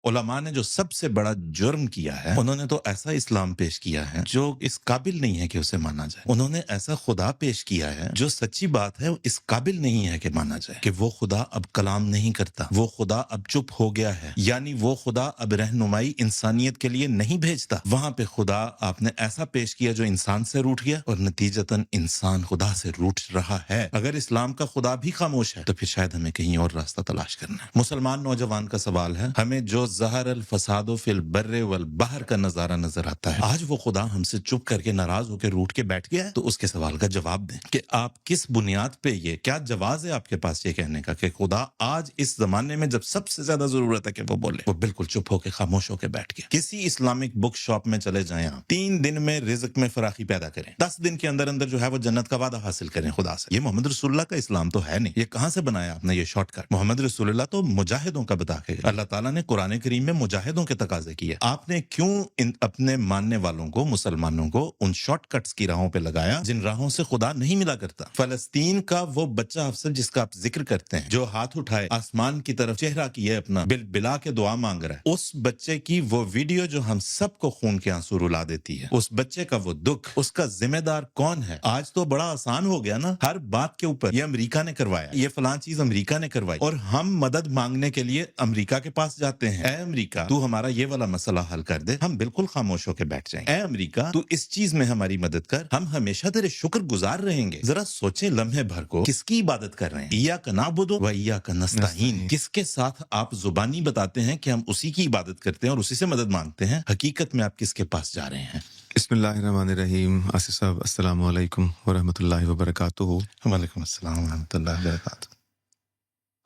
علماء نے جو سب سے بڑا جرم کیا ہے، انہوں نے تو ایسا اسلام پیش کیا ہے جو اس قابل نہیں ہے کہ اسے مانا جائے. انہوں نے ایسا خدا پیش کیا ہے جو سچی بات ہے اس قابل نہیں ہے کہ مانا جائے، کہ وہ خدا اب کلام نہیں کرتا، وہ خدا اب چپ ہو گیا ہے، یعنی وہ خدا اب رہنمائی انسانیت کے لیے نہیں بھیجتا. وہاں پہ خدا آپ نے ایسا پیش کیا جو انسان سے روٹھ گیا، اور نتیجتاً انسان خدا سے روٹھ رہا ہے. اگر اسلام کا خدا بھی خاموش ہے تو پھر شاید ہمیں کہیں اور راستہ تلاش کرنا ہے. مسلمان نوجوان کا سوال ہے، ہمیں جو ظہر الفساد فی البر والبحر کا نظارہ نظر آتا ہے، آج وہ خدا ہم سے چپ کر کے ناراض ہو کے روٹ کے بیٹھ گیا ہے؟ تو اس کے سوال کا جواب دیں کہ آپ کس بنیاد پہ، یہ کیا جواز ہے آپ کے پاس یہ کہنے کا کہ خدا آج اس زمانے میں جب سب سے زیادہ ضرورت ہے کہ وہ بولے، وہ بالکل چپ ہو کے خاموش ہو کے بیٹھ گیا. کسی اسلامک بک شاپ میں چلے جائیں آپ، 3 دن میں رزق میں فراخی پیدا کریں، 10 دن کے اندر اندر جو ہے وہ جنت کا وعدہ حاصل کریں خدا سے. یہ محمد رسول اللہ کا اسلام تو ہے نہیں. یہ کہاں سے بنایا آپ نے یہ شارٹ کٹ؟ محمد رسول اللہ تو مجاہدوں کا بتا کے، اللہ تعالیٰ نے قرآن کریم میں مجاہدوں کے تقاضے کیے. آپ نے کیوں اپنے ماننے والوں کو، مسلمانوں کو، ان شارٹ کٹس کی راہوں پہ لگایا جن راہوں سے خدا نہیں ملا کرتا؟ فلسطین کا وہ بچہ افسر جس کا آپ ذکر کرتے ہیں، جو ہاتھ اٹھائے آسمان کی طرف چہرہ کیے اپنا، بل بلا کے دعا مانگ رہا ہے، اس بچے کی وہ ویڈیو جو ہم سب کو خون کے آنسو رلا دیتی ہے، اس بچے کا وہ دکھ، اس کا ذمہ دار کون ہے؟ آج تو بڑا آسان ہو گیا نا، ہر بات کے اوپر یہ امریکہ نے کروایا، یہ فلاں چیز امریکہ نے کروائی، اور ہم مدد مانگنے کے لیے امریکہ کے پاس جاتے ہیں. اے امریکہ تو ہمارا یہ والا مسئلہ حل کر دے، ہم بالکل خاموش ہو کے بیٹھ جائیں. اے امریکہ تو اس چیز میں ہماری مدد کر، ہم ہمیشہ تیرے شکر گزار رہیں گے. ذرا سوچیں لمحے بھر کو، کس کی عبادت کر رہے ہیں؟ ایاک نعبد و ایاک نستعین. کس کے ساتھ آپ زبانی بتاتے ہیں کہ ہم اسی کی عبادت کرتے ہیں اور اسی سے مدد مانگتے ہیں، حقیقت میں آپ کس کے پاس جا رہے ہیں؟ بسم اللہ الرحمن الرحیم. آصف صاحب السلام علیکم ورحمۃ اللہ وبرکاتہ. وعلیکم السلام ورحمۃ اللہ وبرکاتہ.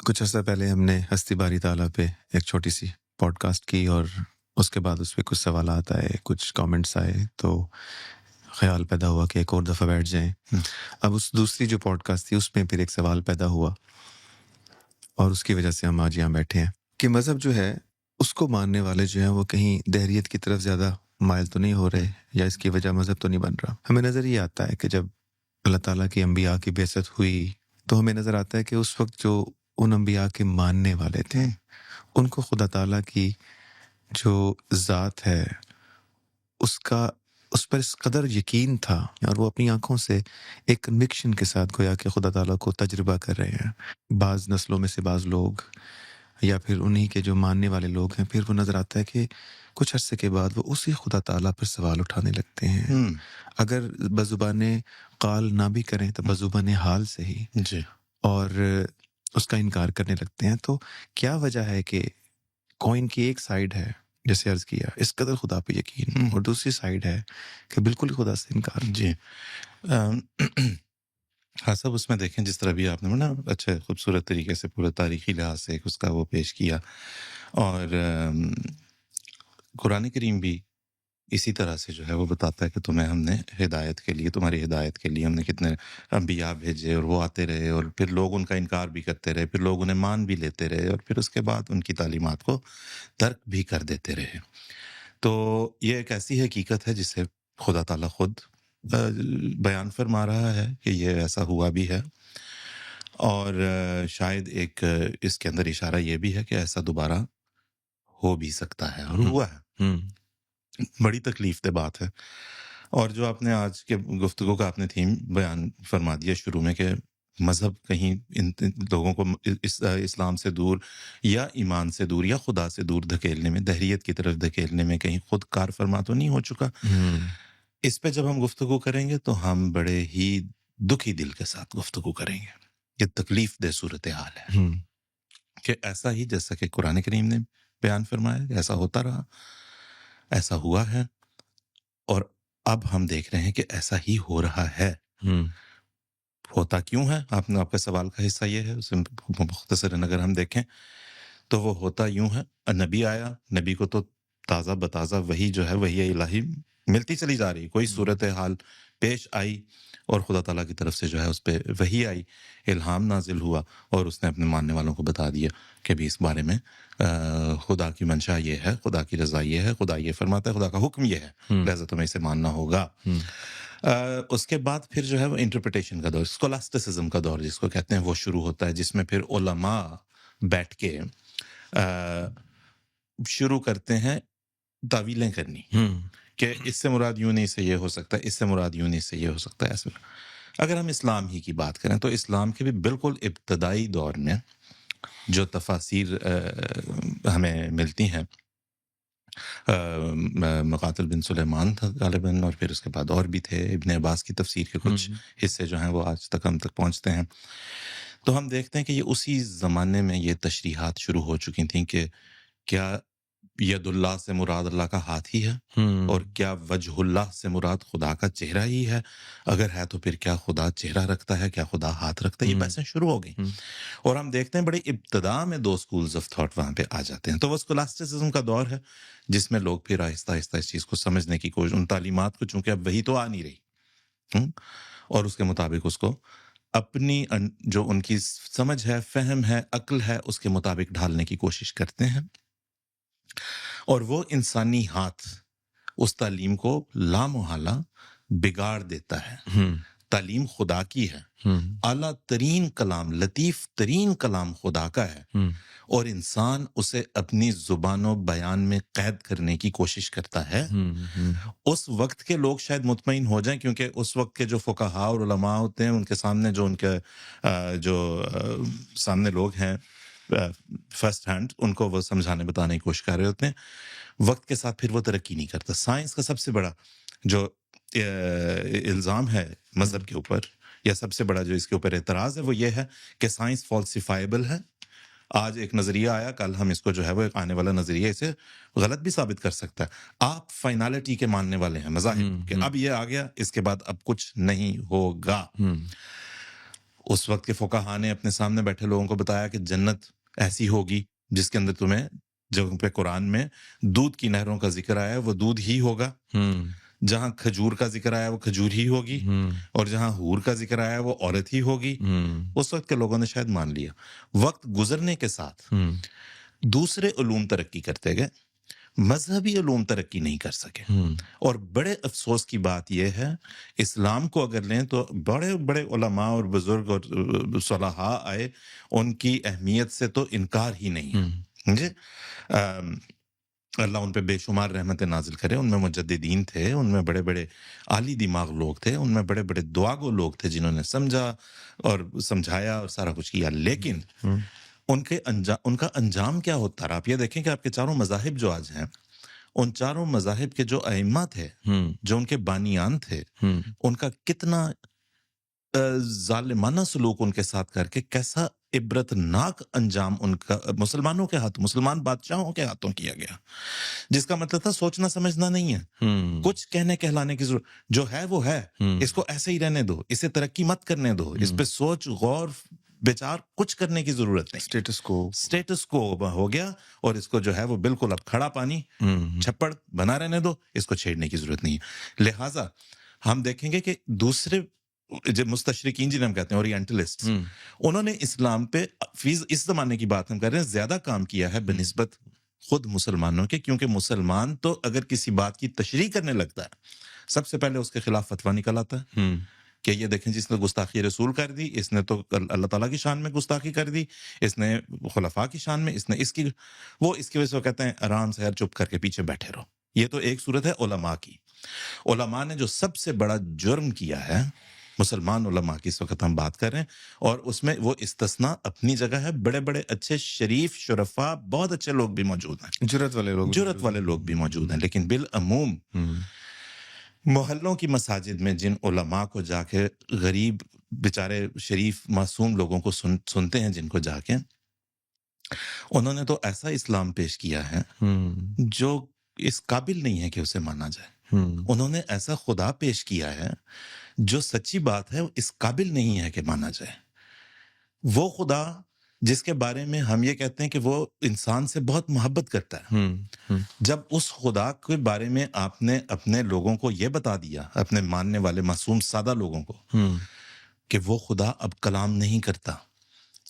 کچھ عرصہ پہلے ہم نے ہستی باری تعالیٰ پہ ایک چھوٹی سی پوڈ کاسٹ کی، اور اس کے بعد اس پہ کچھ سوالات آئے، کچھ کامنٹس آئے، تو خیال پیدا ہوا کہ ایک اور دفعہ بیٹھ جائیں. اب اس دوسری جو پوڈ کاسٹ تھی اس میں پھر ایک سوال پیدا ہوا، اور اس کی وجہ سے ہم آج یہاں بیٹھے ہیں کہ مذہب جو ہے اس کو ماننے والے جو ہیں وہ کہیں دہریت کی طرف زیادہ مائل تو نہیں ہو رہے، یا اس کی وجہ مذہب تو نہیں بن رہا. ہمیں نظر یہ آتا ہے کہ جب اللہ تعالیٰ کی انبیاء کی بعثت ہوئی تو ہمیں نظر آتا ہے کہ اس وقت جو ان انبیاء کے ماننے والے تھے ان کو خدا تعالیٰ کی جو ذات ہے اس پر اس قدر یقین تھا، اور وہ اپنی آنکھوں سے ایک کنوکشن کے ساتھ گویا کہ خدا تعالیٰ کو تجربہ کر رہے ہیں. بعض نسلوں میں سے بعض لوگ، یا پھر انہی کے جو ماننے والے لوگ ہیں، پھر وہ نظر آتا ہے کہ کچھ عرصے کے بعد وہ اسی خدا تعالیٰ پر سوال اٹھانے لگتے ہیں. اگر بزبان قال نہ بھی کریں تو بزبان حال سے ہی، جی، اور اس کا انکار کرنے لگتے ہیں. تو کیا وجہ ہے کہ کوئن کی ایک سائیڈ ہے، جیسے عرض کیا، اس قدر خدا پہ یقین، اور دوسری سائیڈ ہے کہ بالکل خدا سے انکار. جی. ہاں صاحب، اس میں دیکھیں جس طرح بھی آپ نے نا اچھے خوبصورت طریقے سے پورے تاریخی لحاظ سے اس کا وہ پیش کیا، اور قرآن کریم بھی اسی طرح سے جو ہے وہ بتاتا ہے کہ تمہیں ہم نے ہدایت کے لیے، تمہاری ہدایت کے لیے ہم نے کتنے انبیاء بھیجے، اور وہ آتے رہے، اور پھر لوگ ان کا انکار بھی کرتے رہے، پھر لوگ انہیں مان بھی لیتے رہے، اور پھر اس کے بعد ان کی تعلیمات کو ترک بھی کر دیتے رہے. تو یہ ایک ایسی حقیقت ہے جسے خدا تعالیٰ خود بیان فرما رہا ہے کہ یہ ایسا ہوا بھی ہے، اور شاید ایک اس کے اندر اشارہ یہ بھی ہے کہ ایسا دوبارہ ہو بھی سکتا ہے، اور ہوا ہے. بڑی تکلیف دہ بات ہے. اور جو آپ نے آج کے گفتگو کا آپ نے تھیم بیان فرما دیا شروع میں، کہ مذہب کہیں ان لوگوں کو اسلام سے دور یا ایمان سے دور یا خدا سے دور دھکیلنے میں، دہریت کی طرف دھکیلنے میں کہیں خود کار فرما تو نہیں ہو چکا. اس پہ جب ہم گفتگو کریں گے تو ہم بڑے ہی دکھی دل کے ساتھ گفتگو کریں گے. یہ تکلیف دہ صورتحال ہے کہ ایسا ہی جیسا کہ قرآن کریم نے بیان فرمایا، ایسا ہوتا رہا، ایسا ہوا ہے، اور اب ہم دیکھ رہے ہیں کہ ایسا ہی ہو رہا ہے. ہوتا کیوں ہے؟ آپ کا سوال کا حصہ یہ ہے، اسے مختصراً اگر ہم دیکھیں تو وہ ہوتا یوں ہے. نبی آیا، نبی کو تو تازہ بتازہ وہی جو ہے وہی الہی ملتی چلی جا رہی، کوئی صورتحال پیش آئی اور خدا تعالیٰ کی طرف سے جو ہے اس پہ وحی آئی، الہام نازل ہوا، اور اس نے اپنے ماننے والوں کو بتا دیا کہ بھی اس بارے میں خدا کی منشا یہ ہے، خدا کی رضا یہ ہے، خدا یہ فرماتا ہے، خدا کا حکم یہ ہے، لہذا تمہیں اسے ماننا ہوگا. اس کے بعد پھر جو ہے وہ انٹرپریٹیشن کا دور، اسکولاسٹسزم کا دور جس کو کہتے ہیں، وہ شروع ہوتا ہے، جس میں پھر علماء بیٹھ کے شروع کرتے ہیں تعویلیں کرنی کہ اس سے مراد یوں نہیں سے یہ ہو سکتا ہے، اس سے مراد یوں نہیں سے یہ ہو سکتا ہے ایسے۔ اگر ہم اسلام ہی کی بات کریں تو اسلام کے بھی بالکل ابتدائی دور میں جو تفاسیر ہمیں ملتی ہیں، مقاتل بن سلیمان تھا غالباً، اور پھر اس کے بعد اور بھی تھے، ابن عباس کی تفسیر کے کچھ حصے جو ہیں وہ آج تک ہم تک پہنچتے ہیں، تو ہم دیکھتے ہیں کہ یہ اسی زمانے میں یہ تشریحات شروع ہو چکی تھیں کہ کیا ید اللہ سے مراد اللہ کا ہاتھ ہی ہے، اور کیا وجہ اللہ سے مراد خدا کا چہرہ ہی ہے، اگر ہے تو پھر کیا خدا چہرہ رکھتا ہے، کیا خدا ہاتھ رکھتا ہے، یہ بحثیں شروع ہو گئیں، اور ہم دیکھتے ہیں بڑی ابتدا میں دو سکولز آف تھاٹ وہاں پہ آ جاتے ہیں۔ تو وہ اسکولاسٹسزم کا دور ہے جس میں لوگ پھر آہستہ آہستہ اس چیز کو سمجھنے کی کوشش، ان تعلیمات کو چونکہ اب وہی تو آ نہیں رہی، اور اس کے مطابق اس کو اپنی جو ان کی سمجھ ہے، فہم ہے، عقل ہے، اس کے مطابق ڈھالنے کی کوشش کرتے ہیں، اور وہ انسانی ہاتھ اس تعلیم کو لامحالہ بگاڑ دیتا ہے۔ تعلیم خدا کی ہے، اعلیٰ ترین کلام، لطیف ترین کلام خدا کا ہے، اور انسان اسے اپنی زبان و بیان میں قید کرنے کی کوشش کرتا ہے۔ اس وقت کے لوگ شاید مطمئن ہو جائیں، کیونکہ اس وقت کے جو فقہاء اور علماء ہوتے ہیں ان کے سامنے جو ان کے سامنے لوگ ہیں فرسٹ ہینڈ، ان کو وہ سمجھانے بتانے کی کوشش کر رہے ہوتے ہیں، وقت کے ساتھ پھر وہ ترقی نہیں کرتا۔ سائنس کا سب سے بڑا جو الزام ہے مذہب کے اوپر، یا سب سے بڑا جو اس کے اوپر اعتراض ہے، وہ یہ ہے کہ سائنس فالسیفائبل ہے۔ آج ایک نظریہ آیا، کل ہم اس کو جو ہے وہ ایک آنے والا نظریہ اسے غلط بھی ثابت کر سکتا ہے۔ آپ فائنالٹی کے ماننے والے ہیں، مذاہب کہ اب یہ آ گیا، اس کے بعد اب کچھ نہیں ہوگا۔ اس وقت کے فقہاء نے اپنے سامنے بیٹھے لوگوں کو بتایا کہ جنت ایسی ہوگی جس کے اندر تمہیں، جگہ پہ قرآن میں دودھ کی نہروں کا ذکر آیا ہے وہ دودھ ہی ہوگا، جہاں کھجور کا ذکر آیا وہ کھجور ہی ہوگی، اور جہاں حور کا ذکر آیا وہ عورت ہی ہوگی۔ اس وقت کے لوگوں نے شاید مان لیا۔ وقت گزرنے کے ساتھ دوسرے علوم ترقی کرتے گئے، مذہبی علوم ترقی نہیں کر سکے، اور بڑے افسوس کی بات یہ ہے، اسلام کو اگر لیں تو بڑے بڑے علماء اور بزرگ اور صلحاء آئے، ان کی اہمیت سے تو انکار ہی نہیں ہے۔ اللہ ان پہ بے شمار رحمت نازل کرے، ان میں مجددین تھے، ان میں بڑے بڑے عالی دماغ لوگ تھے، ان میں بڑے بڑے دعاگو لوگ تھے جنہوں نے سمجھا اور سمجھایا اور سارا کچھ کیا، لیکن ان کا انجام کیا ہوتا رہا؟ آپ یہ دیکھیں کہ آپ کے چاروں مذاہب جو آج ہیں، ان چاروں مذاہب کے جو ائمہ تھے، جو ان کے بانیان تھے، ان کا کتنا ظالمانہ سلوک ان کے ساتھ کر کے کیسا عبرت ناک انجام ان کا مسلمانوں کے ہاتھ، مسلمان بادشاہوں کے ہاتھوں کیا گیا، جس کا مطلب تھا سوچنا سمجھنا نہیں ہے، کچھ کہنے کہلانے کی ضرورت، جو ہے وہ ہے، اس کو ایسے ہی رہنے دو، اسے ترقی مت کرنے دو، اس پہ سوچ غور بچار کچھ کرنے کی ضرورت نہیں۔ سٹیٹس کو ہو گیا، اور اس کو جو ہے وہ بالکل اب کھڑا پانی چھپڑ بنا رہنے دو، اس کو چھیڑنے کی ضرورت نہیں ہے۔ لہٰذا ہم دیکھیں گے کہ دوسرے جو مستشرقین جنہیں ہم کہتے ہیں اورینٹلسٹ، انہوں نے اسلام پہ اس زمانے کی بات ہم کر رہے ہیں زیادہ کام کیا ہے بنسبت خود مسلمانوں کے، کیونکہ مسلمان تو اگر کسی بات کی تشریح کرنے لگتا ہے سب سے پہلے اس کے خلاف فتویٰ نکل آتا ہے کہ یہ دیکھیں جس نے گستاخی رسول کر دی، اس نے تو اللہ تعالیٰ کی شان میں گستاخی کر دی، اس نے خلفاء کی شان میں، اس نے اس کی وجہ سے وہ کہتے ہیں آرام سے چپ کر کے پیچھے بیٹھے رہو۔ یہ تو ایک صورت ہے علماء کی۔ علماء نے جو سب سے بڑا جرم کیا ہے، مسلمان علماء کی اس وقت ہم بات کر رہے ہیں، اور اس میں وہ استثناء اپنی جگہ ہے، بڑے بڑے اچھے شریف شرفاء بہت اچھے لوگ بھی موجود ہیں، جرت والے لوگ بھی موجود ہیں، لیکن بالعموم محلوں کی مساجد میں جن علماء کو جا کے غریب بیچارے شریف معصوم لوگوں کو سنتے ہیں، جن کو جا کے انہوں نے تو ایسا اسلام پیش کیا ہے جو اس قابل نہیں ہے کہ اسے مانا جائے۔ انہوں نے ایسا خدا پیش کیا ہے جو سچی بات ہے اس قابل نہیں ہے کہ مانا جائے۔ وہ خدا جس کے بارے میں ہم یہ کہتے ہیں کہ وہ انسان سے بہت محبت کرتا ہے، جب اس خدا کے بارے میں آپ نے اپنے لوگوں کو یہ بتا دیا، اپنے ماننے والے معصوم سادہ لوگوں کو، کہ وہ خدا اب کلام نہیں کرتا،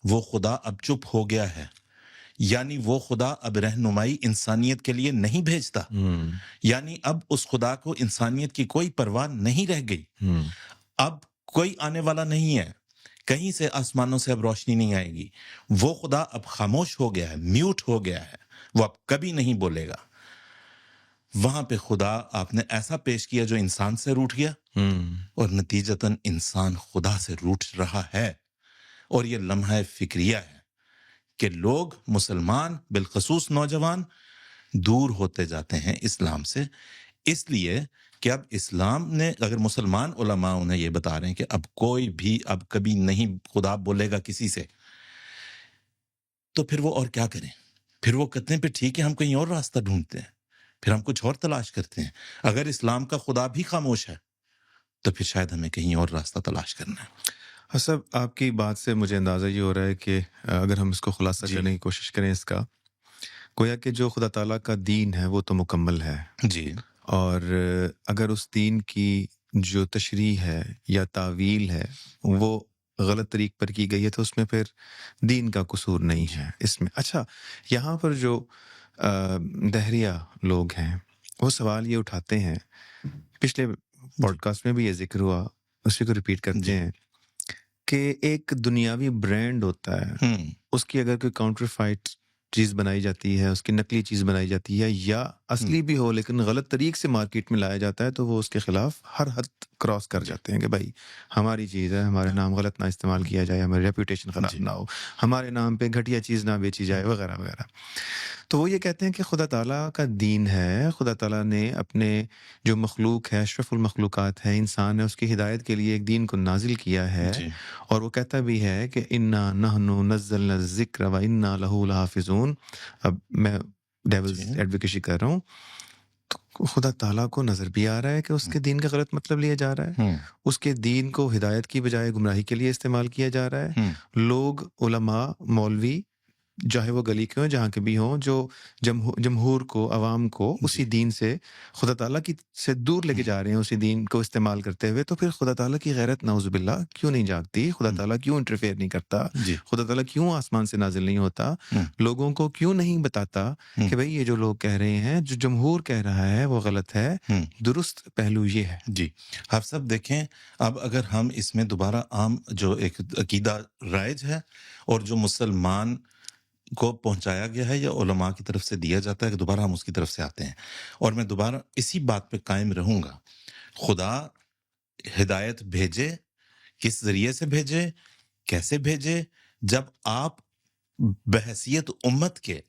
وہ خدا اب چپ ہو گیا ہے، یعنی وہ خدا اب رہنمائی انسانیت کے لیے نہیں بھیجتا، یعنی اب اس خدا کو انسانیت کی کوئی پرواہ نہیں رہ گئی، اب کوئی آنے والا نہیں ہے، کہیں سے آسمانوں سے اب روشنی نہیں آئے گی، وہ خدا اب خاموش ہو گیا ہے، میوٹ ہو گیا ہے، وہ اب کبھی نہیں بولے گا. وہاں پہ خدا آپ نے ایسا پیش کیا جو انسان سے روٹھ گیا اور نتیجتاً انسان خدا سے روٹھ رہا ہے. اور یہ لمحہ فکریہ ہے کہ لوگ مسلمان بالخصوص نوجوان دور ہوتے جاتے ہیں اسلام سے، اس لیے کہ اب اسلام نے اگر مسلمان علماء انہیں یہ بتا رہے ہیں کہ اب کوئی بھی اب کبھی نہیں خدا بولے گا کسی سے، تو پھر وہ اور کیا کریں؟ پھر وہ کہتے ہیں پھر ٹھیک ہے ہم کہیں اور راستہ ڈھونڈتے ہیں، پھر ہم کچھ اور تلاش کرتے ہیں. اگر اسلام کا خدا بھی خاموش ہے تو پھر شاید ہمیں کہیں اور راستہ تلاش کرنا ہے. حسب آپ کی بات سے مجھے اندازہ یہ ہو رہا ہے کہ اگر ہم اس کو خلاصہ جی. کرنے کی کوشش کریں اس کا، گویا کہ جو خدا تعالیٰ کا دین ہے وہ تو مکمل ہے، جی اور اگر اس دین کی جو تشریح ہے یا تعویل ہے وہ غلط طریق پر کی گئی ہے تو اس میں پھر دین کا قصور نہیں ہے اس میں. اچھا، یہاں پر جو دہریہ لوگ ہیں وہ سوال یہ اٹھاتے ہیں، پچھلے پوڈ کاسٹ میں بھی یہ ذکر ہوا، اسی کو ریپیٹ کرتے جی. ہیں کہ ایک دنیاوی برانڈ ہوتا ہے، اس کی اگر کوئی کاؤنٹر فائٹ چیز بنائی جاتی ہے، اس کی نقلی چیز بنائی جاتی ہے یا اصلی بھی ہو لیکن غلط طریق سے مارکیٹ میں لایا جاتا ہے تو وہ اس کے خلاف ہر حد کراس کر جاتے ہیں کہ بھائی ہماری چیز ہے، ہمارے نام غلط نہ استعمال کیا جائے، ہماری ریپوٹیشن خراب جی. نہ ہو، ہمارے نام پہ گھٹیا چیز نہ بیچی جائے وغیرہ وغیرہ. تو وہ یہ کہتے ہیں کہ خدا تعالیٰ کا دین ہے، خدا تعالیٰ نے اپنے جو مخلوق ہے، اشرف المخلوقات ہے، انسان ہے، اس کی ہدایت کے لیے ایک دین کو نازل کیا ہے. جی. اور وہ کہتا بھی ہے کہ انا نحن نزلنا الذکر و انا لہ لحافظون. اب میں ڈیولز جی. ایڈوکیسی کر رہا ہوں، تو خدا تعالیٰ کو نظر بھی آ رہا ہے کہ اس کے دین کا غلط مطلب لیا جا رہا ہے، اس کے دین کو ہدایت کی بجائے گمراہی کے لیے استعمال کیا جا رہا ہے. لوگ، علماء، مولوی، چاہے وہ گلی کے ہوں جہاں کے بھی ہوں، جو جمہور کو، عوام کو اسی دین سے، خدا تعالیٰ کی سے دور لے کے جا رہے ہیں اسی دین کو استعمال کرتے ہوئے. تو پھر خدا تعالیٰ کی غیرت نعوذ باللہ کیوں نہیں جاگتی؟ خدا تعالیٰ کیوں انٹرفیئر نہیں کرتا؟ جی. خدا تعالیٰ کیوں آسمان سے نازل نہیں ہوتا؟ لوگوں کو کیوں نہیں بتاتا کہ بھئی یہ جو لوگ کہہ رہے ہیں، جو جمہور کہہ رہا ہے وہ غلط ہے؟ درست پہلو یہ ہے. جی. آپ سب دیکھیں، اب اگر ہم اس میں دوبارہ عام جو ایک عقیدہ رائج ہے اور جو مسلمان کو پہنچایا گیا ہے یا علماء کی طرف سے دیا جاتا ہے، کہ دوبارہ ہم اس کی طرف سے آتے ہیں اور میں دوبارہ اسی بات پہ قائم رہوں گا. خدا ہدایت بھیجے، کس ذریعے سے بھیجے، کیسے بھیجے؟ جب آپ بحیثیت امت کے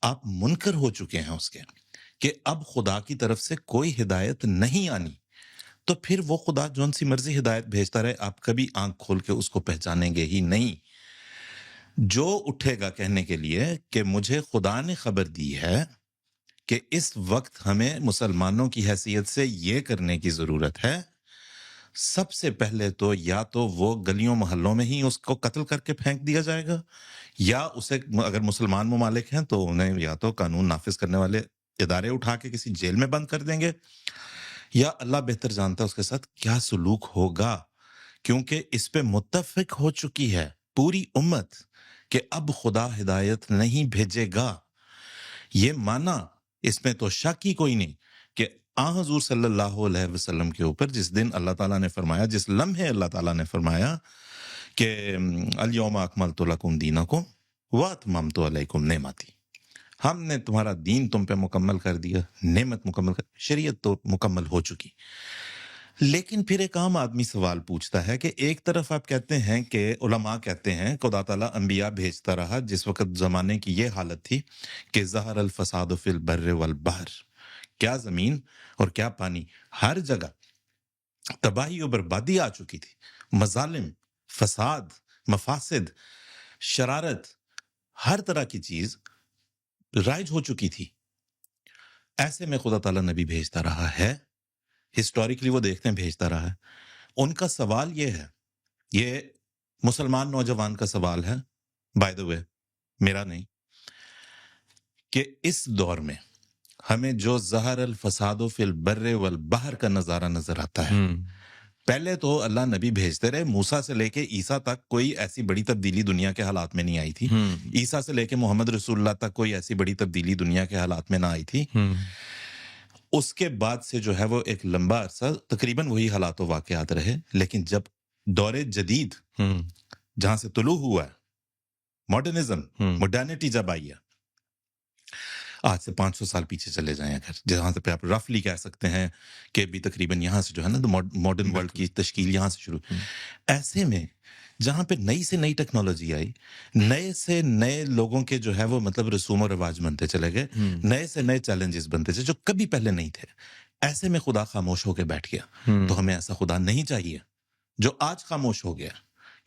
آپ منکر ہو چکے ہیں اس کے کہ اب خدا کی طرف سے کوئی ہدایت نہیں آنی، تو پھر وہ خدا جون سی مرضی ہدایت بھیجتا رہے، آپ کبھی آنکھ کھول کے اس کو پہچانیں گے ہی نہیں. جو اٹھے گا کہنے کے لیے کہ مجھے خدا نے خبر دی ہے کہ اس وقت ہمیں مسلمانوں کی حیثیت سے یہ کرنے کی ضرورت ہے، سب سے پہلے تو یا تو وہ گلیوں محلوں میں ہی اس کو قتل کر کے پھینک دیا جائے گا، یا اسے اگر مسلمان ممالک ہیں تو انہیں یا تو قانون نافذ کرنے والے ادارے اٹھا کے کسی جیل میں بند کر دیں گے، یا اللہ بہتر جانتا ہے اس کے ساتھ کیا سلوک ہوگا. کیونکہ اس پہ متفق ہو چکی ہے پوری امت کہ اب خدا ہدایت نہیں بھیجے گا. یہ مانا، اس میں تو شک ہی کوئی نہیں کہ حضور صلی اللہ علیہ وسلم کے اوپر جس دن اللہ تعالیٰ نے فرمایا، جس لمحے اللہ تعالیٰ نے فرمایا کہ الیوم اکملت لکم دینکم واتممت علیکم نعمتی، ہم نے تمہارا دین تم پہ مکمل کر دیا، نعمت مکمل کر، شریعت تو مکمل ہو چکی. لیکن پھر ایک عام آدمی سوال پوچھتا ہے کہ ایک طرف آپ کہتے ہیں کہ علماء کہتے ہیں خدا تعالیٰ انبیاء بھیجتا رہا جس وقت زمانے کی یہ حالت تھی کہ ظہر الفساد فی البر والبحر، کیا زمین اور کیا پانی، ہر جگہ تباہی و بربادی آ چکی تھی، مظالم، فساد، مفاسد، شرارت، ہر طرح کی چیز رائج ہو چکی تھی. ایسے میں خدا تعالیٰ نبی بھیجتا رہا ہے، ہسٹوریکلی وہ دیکھتے ہیں بھیجتا رہا ہے. ان کا سوال یہ ہے، یہ مسلمان نوجوان کا سوال ہے، بائی دا وے میرا نہیں، کہ اس دور میں ہمیں جو ظہر الفساد فی البر والبحر کا نظارہ نظر آتا ہے، پہلے تو اللہ نبی بھیجتے رہے، موسیٰ سے لے کے عیسیٰ تک کوئی ایسی بڑی تبدیلی دنیا کے حالات میں نہیں آئی تھی، عیسیٰ سے لے کے محمد رسول اللہ تک کوئی ایسی بڑی تبدیلی دنیا کے حالات میں نہ آئی تھی. اس کے بعد سے جو ہے وہ ایک لمبا عرصہ تقریباً وہی حالات و واقعات رہے. لیکن جب دور جدید جہاں سے طلوع ہوا ہے، ماڈرنزم، ماڈرنٹی جب آئی ہے، آج سے 500 سال پیچھے چلے جائیں اگر، جہاں سے پہ آپ رفلی کہہ سکتے ہیں کہ بھی تقریباً یہاں سے جو ہے نا ماڈرن ورلڈ کی تشکیل یہاں سے شروع. ایسے میں جہاں پہ نئی سے نئی ٹیکنالوجی آئی، نئے سے نئے لوگوں کے جو ہے وہ مطلب رسوم و رواج بنتے چلے گئے، نئے سے نئے چیلنجز بنتے چلے جو کبھی پہلے نہیں تھے. ایسے میں خدا خاموش ہو کے بیٹھ گیا. تو ہمیں ایسا خدا نہیں چاہیے جو آج خاموش ہو گیا،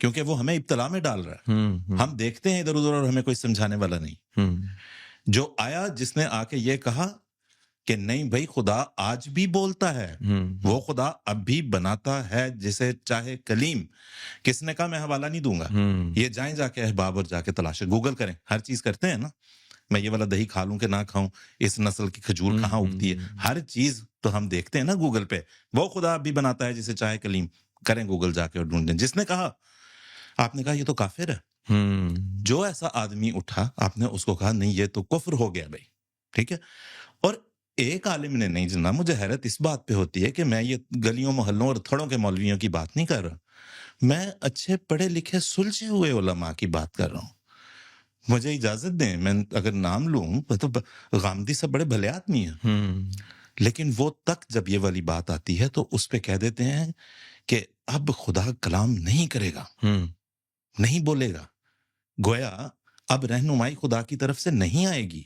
کیونکہ وہ ہمیں ابتلا میں ڈال رہا ہے. ہم دیکھتے ہیں ادھر ادھر اور ہمیں کوئی سمجھانے والا نہیں. جو آیا جس نے آ کے یہ کہا کہ نہیں بھائی خدا آج بھی بولتا ہے، وہ خدا اب بھی بناتا ہے جسے چاہے کلیم. کس نے کہا میں حوالہ نہیں دوں گا، یہ جائیں جا کے احباب اور جا کے تلاشیں، گوگل کریں، ہر چیز کرتے ہیں نا. میں یہ والا دہی کھا لوں کہ نہ کھاؤں، اس نسل کی کھجور کہاں اگتی ہے، ہر چیز تو ہم دیکھتے ہیں نا گوگل پہ. وہ خدا اب بھی بناتا ہے جسے چاہے کلیم. کریں گوگل جا کے اور ڈھونڈیں. جس نے کہا، آپ نے کہا یہ تو کافر ہے. جو ایسا آدمی اٹھا آپ نے اس کو کہا نہیں یہ تو کفر ہو گیا بھائی، ٹھیک ہے. اور ایک عالم نے نہیں جنا. مجھے حیرت اس بات پہ ہوتی ہے کہ میں یہ گلیوں محلوں اور تھڑوں کے مولویوں کی بات نہیں کر رہا، میں اچھے پڑھے لکھے سلجھے ہوئے علماء کی بات کر رہا ہوں. مجھے اجازت دیں میں اگر نام لوں تو غامدی سے بڑے بھلے آدمی ہیں، لیکن وہ تک جب یہ والی بات آتی ہے تو اس پہ کہہ دیتے ہیں کہ اب خدا کلام نہیں کرے گا، نہیں بولے گا، گویا اب رہنمائی خدا کی طرف سے نہیں آئے گی.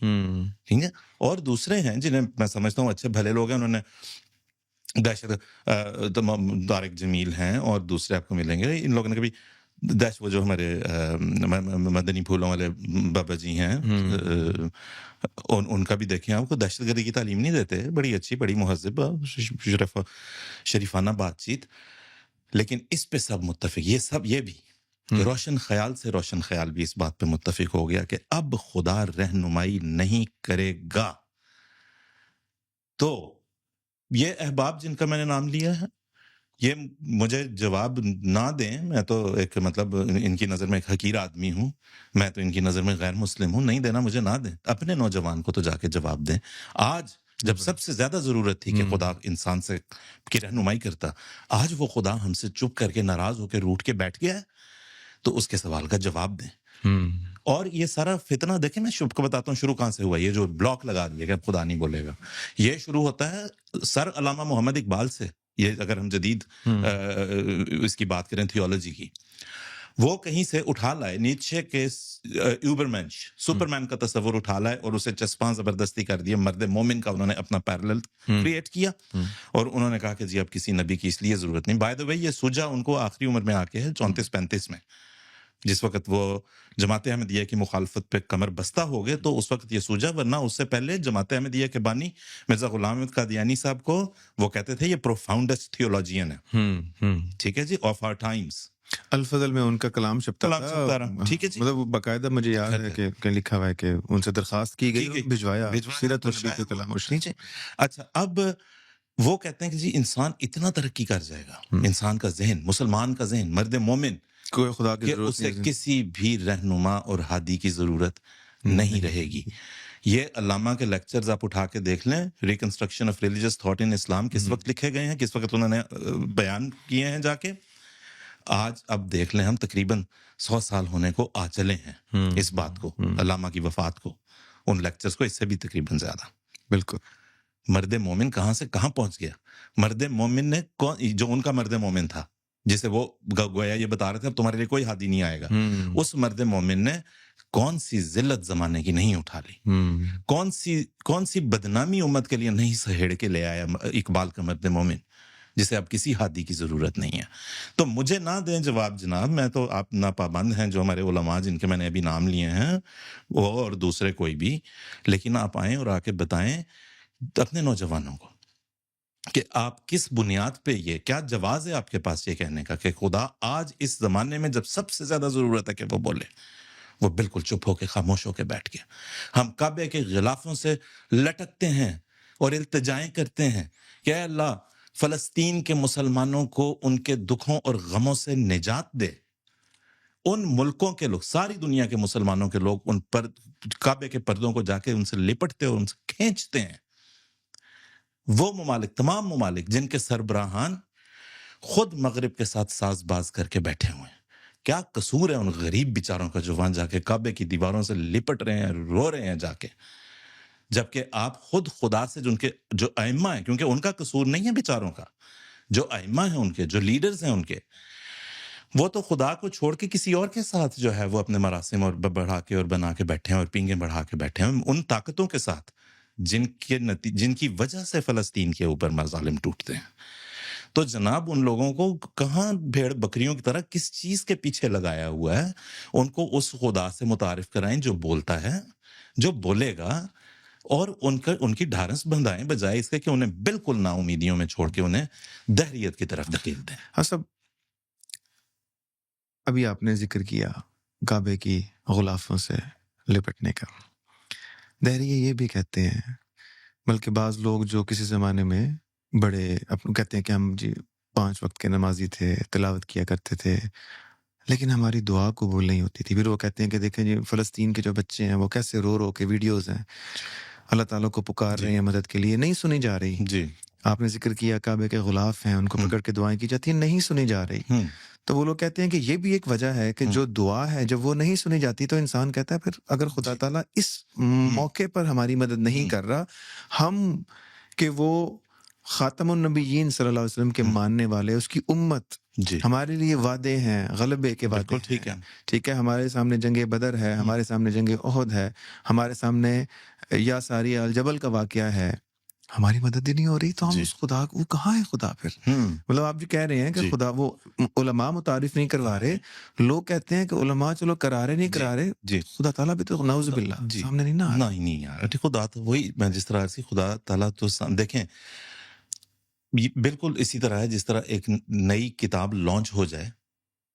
ٹھیک ہے. اور دوسرے ہیں جنہیں میں سمجھتا ہوں اچھے بھلے لوگ ہیں، انہوں نے دہشت طارق جمیل ہیں اور دوسرے آپ کو ملیں گے، ان لوگوں نے کبھی وہ جو ہمارے مدنی پھولوں والے بابا جی ہیں، ان کا بھی دیکھیں آپ کو دہشت گردی کی تعلیم نہیں دیتے، بڑی اچھی بڑی مہذب شریفانہ بات چیت. لیکن اس پہ سب متفق، یہ بھی روشن خیال سے روشن خیال بھی اس بات پہ متفق ہو گیا کہ اب خدا رہنمائی نہیں کرے گا. تو یہ احباب جن کا میں نے نام لیا ہے، یہ مجھے جواب نہ دیں، میں تو ایک مطلب ان کی نظر میں ایک حقیر آدمی ہوں، میں تو ان کی نظر میں غیر مسلم ہوں. نہیں دینا مجھے نہ دیں، اپنے نوجوان کو تو جا کے جواب دیں. آج جب سب سے زیادہ ضرورت تھی کہ خدا انسان سے کی رہنمائی کرتا، آج وہ خدا ہم سے چپ کر کے ناراض ہو کے روٹھ کے بیٹھ گیا ہے، تو اس کے سوال کا جواب دیں. اور یہ سارا فتنہ دیکھیں، میں شروع کو بتاتا ہوں شروع کہاں سے ہوا. یہ جو بلاک لگا دیا کہ اب خدا نہیں بولے گا، یہ شروع ہوتا ہے سر علامہ محمد اقبال سے. یہ اگر ہم جدید اس کی بات کریں تھیولوجی کی، وہ کہیں سے اٹھا لائے نیچے کے یوبرمنش سپرمین کا تصور اٹھا لائے اور اسے چسپاں زبردستی کر دیا. مرد مومن کا انہوں نے اپنا پیرلل کریٹ کیا اور انہوں نے کہا کہ جی اب کسی نبی کی اس لیے ضرورت نہیں. بائی دا وے یہ سوجا ان کو آخری عمر میں آ کے ہے 34-35 میں، جس وقت وہ جماعت احمدیہ کی مخالفت پہ کمر بستہ ہو گئے تو اس وقت یہ سوجا. ورنہ اس سے پہلے جماعت احمدیہ کے بانی مرزا غلام احمد قادیانی صاحب کو وہ کہتے تھے یہ پروفاؤنڈسٹ تھیولوجین ہے. ٹھیک ہے جی، آف آر ٹائمز. الفضل میں ان کا کلام چھپتا رہا. ٹھیک ہے جی، مطلب باقاعدہ مجھے یاد ہے کہ کہیں لکھا ہوا ہے کہ ان سے درخواست کی گئی، بھجوایا سیرت الشیخ کلام. اچھا اب وہ کہتے ہیں کہ جی انسان اتنا ترقی کر جائے گا، انسان کا ذہن، مسلمان کا ذہن، مرد مومن، کوئی خدا کی ضرورت اسے کسی بھی رہنما اور ہادی کی ضرورت نہیں رہے گی. یہ علامہ کے لیکچرز آپ اٹھا کے دیکھ لیں، reconstruction of religious thought in Islam, کس وقت لکھے گئے ہیں، کس وقت انہوں نے بیان کیے ہیں جا کے. آج اب دیکھ لیں ہم تقریباً 100 سال ہونے کو آ چلے ہیں اس بات کو، علامہ کی وفات کو، ان لیکچرز کو، اس سے بھی تقریباً زیادہ. بالکل. مرد مومن کہاں سے کہاں پہنچ گیا. مرد مومن نے جو ان کا مرد مومن تھا جسے وہ گویا یہ بتا رہے تھے اب تمہارے لیے کوئی ہادی نہیں آئے گا، اس مرد مومن نے کون سی ذلت زمانے کی نہیں اٹھا لی، کون سی بدنامی امت کے لیے نہیں سہیڑ کے لے آیا اقبال کا مرد مومن، جسے اب کسی ہادی کی ضرورت نہیں ہے. تو مجھے نہ دیں جواب جناب، میں تو آپ ناپابند ہیں جو ہمارے علماء جن کے میں نے ابھی نام لیے ہیں وہ اور دوسرے کوئی بھی، لیکن آپ آئیں اور آ کے بتائیں اپنے نوجوانوں کو کہ آپ کس بنیاد پہ، یہ کیا جواز ہے آپ کے پاس یہ کہنے کا کہ خدا آج اس زمانے میں جب سب سے زیادہ ضرورت ہے کہ وہ بولے، وہ بالکل چپ ہو کے خاموش ہو کے بیٹھ گیا. ہم کعبے کے غلافوں سے لٹکتے ہیں اور التجائیں کرتے ہیں کہ اے اللہ فلسطین کے مسلمانوں کو ان کے دکھوں اور غموں سے نجات دے. ان ملکوں کے لوگ، ساری دنیا کے مسلمانوں کے لوگ ان پر کعبے کے پردوں کو جا کے ان سے لپٹتے اور ان سے کھینچتے ہیں. وہ ممالک، تمام ممالک جن کے سربراہان خود مغرب کے ساتھ ساز باز کر کے بیٹھے ہوئے ہیں، کیا قصور ہے ان غریب بیچاروں کا جو وہاں جا کے کعبے کی دیواروں سے لپٹ رہے ہیں، رو رہے ہیں جا کے. جبکہ آپ خود خدا سے جو ائمہ ہیں، کیونکہ ان کا قصور نہیں ہے بیچاروں کا، جو ائمہ ہیں ان کے، جو لیڈرز ہیں ان کے، وہ تو خدا کو چھوڑ کے کسی اور کے ساتھ جو ہے وہ اپنے مراسم اور بڑھا کے اور بنا کے بیٹھے ہیں اور پینگیں بڑھا کے بیٹھے ہیں ان طاقتوں کے ساتھ جن کی وجہ سے فلسطین کے اوپر مظالم ٹوٹتے ہیں. تو جناب ان لوگوں کو کہاں بھیڑ بکریوں کی طرح کس چیز کے پیچھے لگایا ہوا ہے؟ ان کو اس خدا سے متعارف کرائیں جو بولتا ہے، جو بولے گا، اور ان کی ڈھارس بندھائیں، بجائے اس کے کہ انہیں بالکل نا امیدیوں میں چھوڑ کے انہیں دہریت کی طرف دھکیل دیں. ہاں صاحب، ابھی آپ نے ذکر کیا کعبے کی غلافوں سے لپٹنے کا. دہریے یہ بھی کہتے ہیں، بلکہ بعض لوگ جو کسی زمانے میں بڑے کہتے ہیں کہ ہم جی 5 وقت کے نمازی تھے، تلاوت کیا کرتے تھے، لیکن ہماری دعا قبول نہیں ہوتی تھی. پھر وہ کہتے ہیں کہ دیکھیں جی فلسطین کے جو بچے ہیں وہ کیسے رو رو کے ویڈیوز ہیں، اللہ تعالیٰ کو پکار رہے ہیں مدد کے لیے، نہیں سنی جا رہی. جی آپ نے ذکر کیا کعبے کے غلاف ہیں، ان کو پکڑ کے دعائیں کی جاتی ہیں، نہیں سنی جا رہی. تو وہ لوگ کہتے ہیں کہ یہ بھی ایک وجہ ہے کہ جو دعا ہے جب وہ نہیں سنی جاتی تو انسان کہتا ہے پھر اگر خدا تعالیٰ اس موقع پر ہماری مدد نہیں کر رہا، ہم کہ وہ خاتم النبیین صلی اللہ علیہ وسلم کے ماننے والے، اس کی امت، جی ہمارے لیے وعدے ہیں، غلبے کے وعدے بالکل ٹھیک ہے. ٹھیک ہے، ہمارے سامنے جنگ بدر ہے، ہمارے سامنے جنگ احد ہے، ہمارے سامنے یا ساری الجبل کا واقعہ ہے، ہماری مدد ہی نہیں ہو رہی. تو ہم اس خدا وہ کہاں ہے خدا پھر؟ مطلب آپ جو کہہ رہے ہیں کہ خدا، وہ علماء متعارف نہیں کروا رہے، لوگ کہتے ہیں کہ علماء چلو کرا رہے نہیں کرا رہے، جی خدا تعالیٰ بھی تو نعوذ باللہ سامنے نہیں نا. نہیں یار، خدا تو وہی، میں جس طرح سے خدا تعالیٰ تو دیکھیں بالکل اسی طرح ہے جس طرح ایک نئی کتاب لانچ ہو جائے،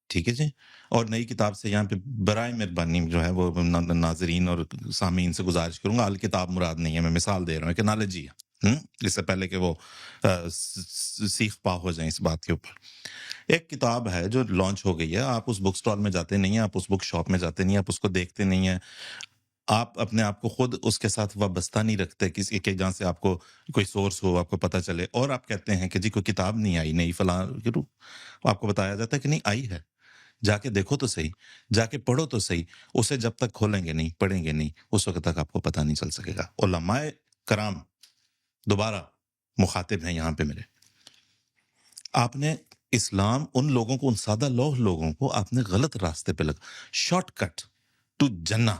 ٹھیک ہے جی، اور نئی کتاب سے یہاں پہ برائے مہربانی جو ہے وہ ناظرین اور سامعین سے گزارش کروں گا، الکتاب مراد نہیں ہے، میں مثال دے رہا ہوں کہ نالج ہی ہے، اس سے پہلے کہ وہ سیخ پا ہو جائیں اس بات کے اوپر. ایک کتاب ہے جو لانچ ہو گئی ہے، آپ اس بک سٹال میں جاتے نہیں ہیں، آپ اس بک شاپ میں جاتے نہیں ہیں، آپ اس کو دیکھتے نہیں ہیں، آپ اپنے آپ کو خود اس کے ساتھ وابستہ نہیں رکھتے کسی کے، جہاں سے آپ کو کوئی سورس ہو، آپ کو پتہ چلے، اور آپ کہتے ہیں کہ جی کوئی کتاب نہیں آئی، نہیں فلاں، آپ کو بتایا جاتا ہے کہ نہیں آئی ہے، جا کے دیکھو تو صحیح، جا کے پڑھو تو صحیح. اسے جب تک کھولیں گے نہیں، پڑھیں گے نہیں، اس وقت تک آپ کو پتہ نہیں چل سکے گا. علماء کرام دوبارہ مخاطب ہیں یہاں پہ میرے، آپ نے اسلام ان لوگوں کو، ان سادہ لوہ لوگوں کو آپ نے غلط راستے پہ لگا، شارٹ کٹ ٹو جنہ،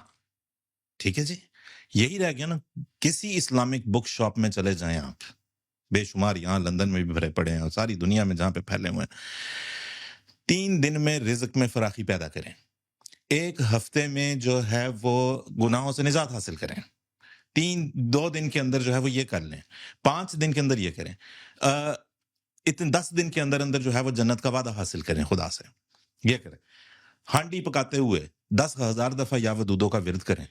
ٹھیک ہے جی. یہی رہ گیا نا. کسی اسلامک بک شاپ میں چلے جائیں آپ، بے شمار یہاں لندن میں بھی بھرے پڑے ہیں اور ساری دنیا میں جہاں پہ پھیلے ہوئے ہیں، 3 دن میں رزق میں فراخی پیدا کریں، 1 ہفتے میں جو ہے وہ گناہوں سے نجات حاصل کریں، 2 دن کے اندر جو ہے وہ یہ کر لیں، 5 دن کے اندر یہ کریں، 10 دن کے اندر اندر جو ہے وہ جنت کا وعدہ حاصل کریں خدا سے، یہ کریں. ہانڈی پکاتے ہوئے 10,000 دفعہ یا ودودوں کا ورد کریں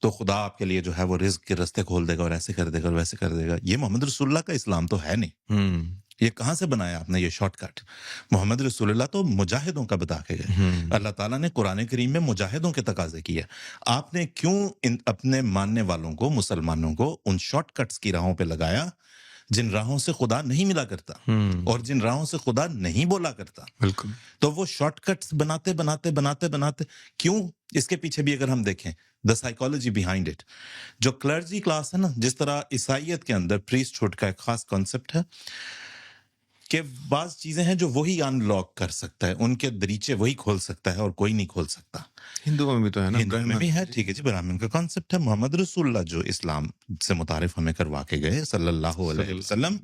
تو خدا آپ کے لیے جو ہے وہ رزق کے رستے کھول دے گا، اور ایسے کر دے گا اور ویسے کر دے گا. یہ محمد رسول اللہ کا اسلام تو ہے نہیں. یہ کہاں سے بنایا آپ نے یہ شارٹ کٹ؟ محمد رسول اللہ تو مجاہدوں کا بتا کے گئے. اللہ تعالیٰ نے قرآن کریم میں مجاہدوں کے تقاضے کیے. آپ نے کیوں اپنے ماننے والوں کو، مسلمانوں کو، ان شارٹ کٹس کی راہوں پہ لگایا جن راہوں سے خدا نہیں ملا کرتا اور جن راہوں سے خدا نہیں بولا کرتا؟ بالکل. تو وہ شارٹ کٹس بناتے بناتے بناتے بناتے کیوں؟ اس کے پیچھے بھی اگر ہم دیکھیں دا سائیکالوجی بیہائنڈ اٹ، جو کلرجی کلاس ہے نا، جس طرح عیسائیت کے اندر پریسٹ ہوڈ کا ایک خاص کانسیپٹ ہے کہ بعض چیزیں ہیں جو وہی ان لاک کر سکتا ہے، ان کے دریچے وہی کھول سکتا ہے اور کوئی نہیں کھول سکتا. ہندوؤں میں بھی تو ہے نا، ہندو میں بھی ہے، ٹھیک ہے جی، براہمن کا کانسیپٹ ہے. محمد رسول اللہ جو اسلام سے متعارف ہمیں کروا کے گئے صلی اللہ علیہ وسلم،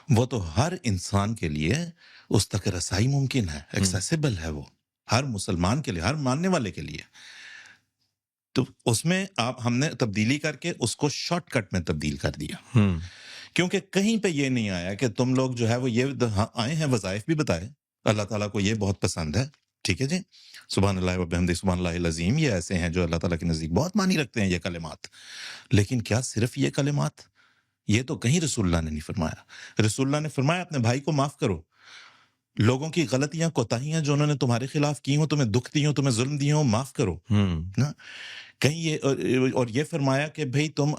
وہ تو ہر انسان کے لیے اس تک رسائی ممکن ہے، ایکسیسیبل ہے، وہ ہر مسلمان کے لیے، ہر ماننے والے کے لیے. تو اس میں ہم نے تبدیلی کر کے اس کو شارٹ کٹ میں تبدیل کر دیا، کیونکہ کہیں پہ یہ نہیں آیا کہ تم لوگ جو ہے وہ یہ آئے ہیں وظائف بھی بتائے، اللہ تعالیٰ کو یہ بہت پسند ہے، ٹھیک ہے جی، سبحان اللہ و بحمدہ سبحان اللہ العظیم، یہ ایسے ہیں جو اللہ تعالیٰ کے نزدیک بہت معنی رکھتے ہیں یہ کلمات. لیکن کیا صرف یہ کلمات؟ یہ تو کہیں رسول اللہ نے نہیں فرمایا. رسول اللہ نے فرمایا اپنے بھائی کو معاف کرو، لوگوں کی غلطیاں کوتاہیاں جو انہوں نے تمہارے خلاف کی ہوں، تمہیں دکھ دی ہوں، تمہیں ظلم دی ہوں، معاف کرو نا. کہیں یہ اور یہ فرمایا کہ بھئی تم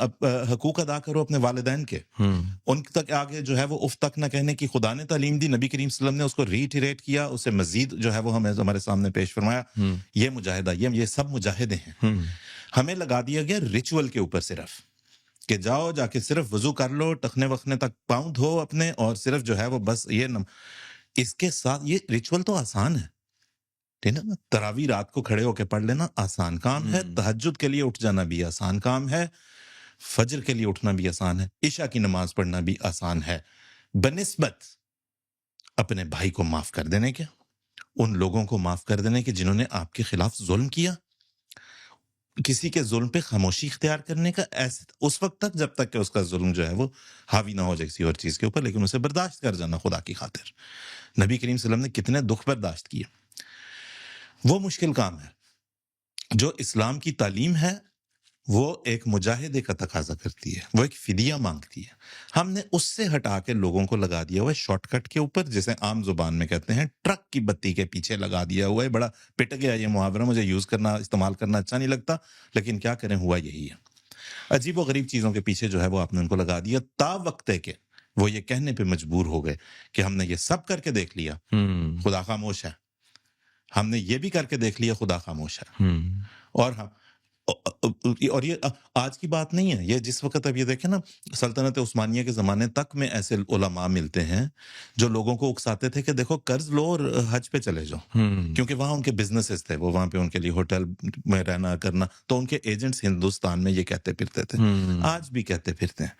حقوق ادا کرو اپنے والدین کے، ان تک آگے جو ہے وہ اف تک نہ کہنے کی خدا نے تعلیم دی، نبی کریم صلی اللہ علیہ وسلم نے اس کو ریٹریٹ کیا، اسے مزید جو ہے وہ ہمیں ہمارے سامنے پیش فرمایا. یہ مجاہدہ، یہ سب مجاہدے ہیں. ہمیں لگا دیا گیا ریچول کے اوپر صرف کہ جاؤ جا کے صرف وضو کر لو، ٹخنے وخنے تک پاؤں دھو اپنے، اور صرف جو ہے وہ بس یہ اس کے ساتھ یہ ریچول تو آسان ہے، ٹھیک ہے نا؟ تراویح رات کو کھڑے ہو کے پڑھ لینا آسان کام ہے، تہجد کے لیے اٹھ جانا بھی آسان کام ہے، فجر کے لیے اٹھنا بھی آسان ہے، عشاء کی نماز پڑھنا بھی آسان ہے، بنسبت اپنے بھائی کو معاف کر دینے کے، ان لوگوں کو معاف کر دینے کے جنہوں نے آپ کے خلاف ظلم کیا، کسی کے ظلم پہ خاموشی اختیار کرنے کا، ایسے اس وقت تک جب تک کہ اس کا ظلم جو ہے وہ حاوی نہ ہو جائے کسی اور چیز کے اوپر، لیکن اسے برداشت کر جانا خدا کی خاطر۔ نبی کریم صلی اللہ علیہ وسلم نے کتنے دکھ برداشت کیے۔ وہ مشکل کام ہے جو اسلام کی تعلیم ہے، وہ ایک مجاہدے کا تقاضا کرتی ہے، وہ ایک فدیہ مانگتی ہے۔ ہم نے اس سے ہٹا کے لوگوں کو لگا دیا ہوا ہے شارٹ کٹ کے اوپر، جسے عام زبان میں کہتے ہیں ٹرک کی بتی کے پیچھے لگا دیا ہوا ہے۔ بڑا پٹ گیا یہ محاورہ، مجھے یوز کرنا استعمال کرنا اچھا نہیں لگتا، لیکن کیا کریں، ہوا یہی ہے۔ عجیب و غریب چیزوں کے پیچھے جو ہے وہ آپ نے ان کو لگا دیا، تا وقت ہے کہ وہ یہ کہنے پہ مجبور ہو گئے کہ ہم نے یہ سب کر کے دیکھ لیا، خدا خاموش ہے، ہم نے یہ بھی کر کے دیکھ لیا، خدا خاموش ہے۔ اور ہم اور یہ آج کی بات نہیں ہے، یہ جس وقت اب یہ دیکھیں نا، سلطنت عثمانیہ کے زمانے تک میں ایسے علماء ملتے ہیں جو لوگوں کو اکساتے تھے کہ دیکھو قرض لو اور حج پہ چلے جاؤ، کیونکہ وہاں ان کے بزنسز تھے، وہ وہاں پہ ان کے لیے ہوٹل میں رہنا کرنا، تو ان کے ایجنٹس ہندوستان میں یہ کہتے پھرتے تھے، آج بھی کہتے پھرتے ہیں،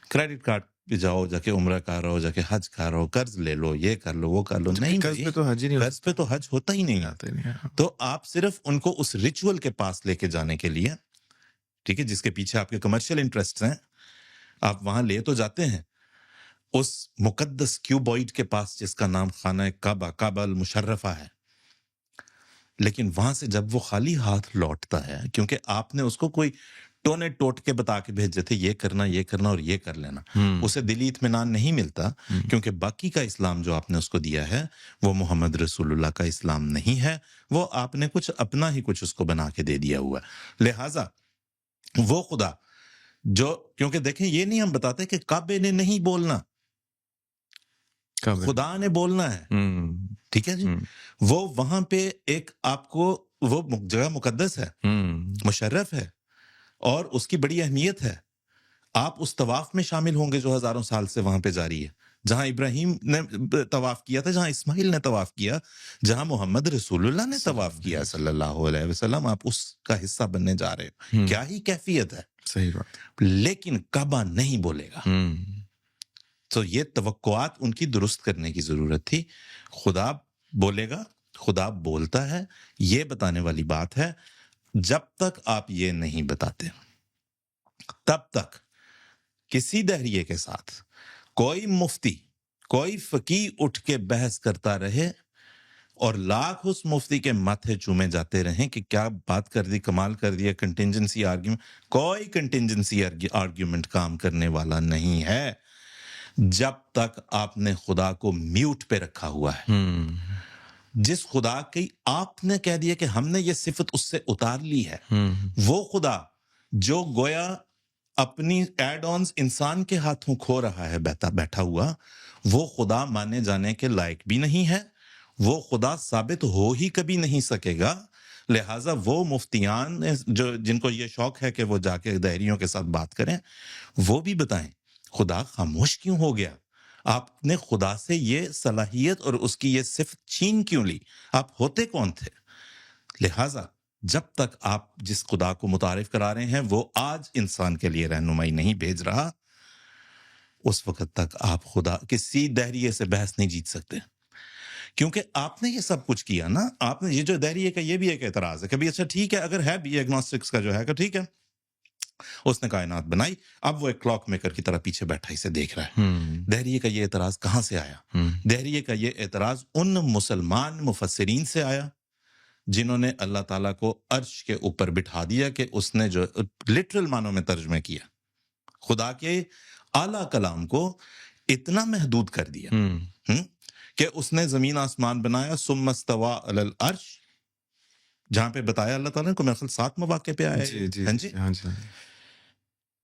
کریڈٹ کارڈ پہ جاؤ، جا کے عمرہ کر رہو، جا کے حج کر رہو، قرض لے لو، یہ کر لو، وہ کر لو، نہیں قرض بھائی، پہ تو حج ہی نہیں قرض پہ تو حج ہوتا ہی نہیں۔ آتے نہیں۔ تو آپ صرف ان کو اس ریچول کے پاس لے کے جانے کے لیے، ٹھیک ہے، جس کے پیچھے آپ کے کمرشل انٹرسٹ ہیں، آپ وہاں لے تو جاتے ہیں، اس مقدس کیوبوئڈ کے پاس جس کا نام خانہ کعبہ المشرفہ ہے، لیکن وہاں سے جب وہ خالی ہاتھ لوٹتا ہے، کیونکہ آپ نے اس کو کوئی ٹونے ٹوٹ کے بتا کے بھیجے تھے، یہ کرنا یہ کرنا اور یہ کر لینا، اسے دلی اطمینان نہیں ملتا، کیونکہ باقی کا اسلام جو آپ نے اس کو دیا ہے وہ محمد رسول اللہ کا اسلام نہیں ہے، وہ آپ نے کچھ اپنا ہی کچھ اس کو بنا کے دے دیا ہوا ہے۔ لہٰذا وہ خدا جو، کیونکہ دیکھیں یہ نہیں ہم بتاتے کہ کعبے نے نہیں بولنا، خدا نے بولنا ہے، ٹھیک ہے جی، وہ وہاں پہ ایک آپ کو وہ جگہ مقدس ہے، مشرف ہے، اور اس کی بڑی اہمیت ہے۔ آپ اس طواف میں شامل ہوں گے جو ہزاروں سال سے وہاں پہ جاری ہے، جہاں ابراہیم نے طواف کیا تھا، جہاں اسماعیل نے طواف کیا، جہاں محمد رسول اللہ نے طواف کیا صلی اللہ علیہ وسلم، آپ اس کا حصہ بننے جا رہے ہو، کیا ہی کیفیت ہے، صحیح بات، لیکن کعبہ نہیں بولے گا۔ تو یہ توقعات ان کی درست کرنے کی ضرورت تھی۔ خدا بولے گا، خدا بولتا ہے، یہ بتانے والی بات ہے۔ جب تک آپ یہ نہیں بتاتے، تب تک کسی دہریے کے ساتھ کوئی مفتی، کوئی فقیہ اٹھ کے بحث کرتا رہے اور لاکھ اس مفتی کے ماتھے چومے جاتے رہیں کہ کیا بات کر دی، کمال کر دیا، کنٹینجنسی آرگیومنٹ، کوئی کنٹینجنسی آرگیومنٹ کام کرنے والا نہیں ہے جب تک آپ نے خدا کو میوٹ پہ رکھا ہوا ہے۔ جس خدا کی آپ نے کہہ دیا کہ ہم نے یہ صفت اس سے اتار لی ہے، وہ خدا جو گویا اپنی ایڈ آنز انسان کے ہاتھوں کھو رہا ہے بیٹھا ہوا، وہ خدا مانے جانے کے لائق بھی نہیں ہے، وہ خدا ثابت ہو ہی کبھی نہیں سکے گا۔ لہٰذا وہ مفتیان جو جن کو یہ شوق ہے کہ وہ جا کے دہریوں کے ساتھ بات کریں، وہ بھی بتائیں خدا خاموش کیوں ہو گیا، آپ نے خدا سے یہ صلاحیت اور اس کی یہ صفت چھین کیوں لی، آپ ہوتے کون تھے؟ لہٰذا جب تک آپ جس خدا کو متعارف کرا رہے ہیں وہ آج انسان کے لیے رہنمائی نہیں بھیج رہا، اس وقت تک آپ خدا کسی دہریے سے بحث نہیں جیت سکتے، کیونکہ آپ نے یہ سب کچھ کیا نا۔ آپ نے یہ جو دہریے کا یہ بھی ایک اعتراض ہے، کبھی اچھا ٹھیک ہے اگر ہے بھی ایگنوسٹکس کا جو ہے کہ ٹھیک ہے اس نے کائنات بنائی، اب وہ ایک کلاک میکر کی طرح پیچھے بیٹھا اسے دیکھ رہا ہے۔ دہریے کا یہ اعتراض کہاں سے آیا؟ دہریے کا یہ اعتراض ان مسلمان مفسرین سے آیا جنہوں نے اللہ تعالیٰ کو عرش کے اوپر بٹھا دیا کہ اس نے جو لٹرل معنوں میں ترجمہ کیا، خدا کے اعلیٰ کلام کو اتنا محدود کر دیا کہ اس نے زمین آسمان بنایا، ثم استوى علی العرش، جہاں پہ بتایا اللہ تعالیٰ کو، میرے خیال 7 مواقع پہ آیا ہے۔ جی جی ہاں جی، ہاں جی،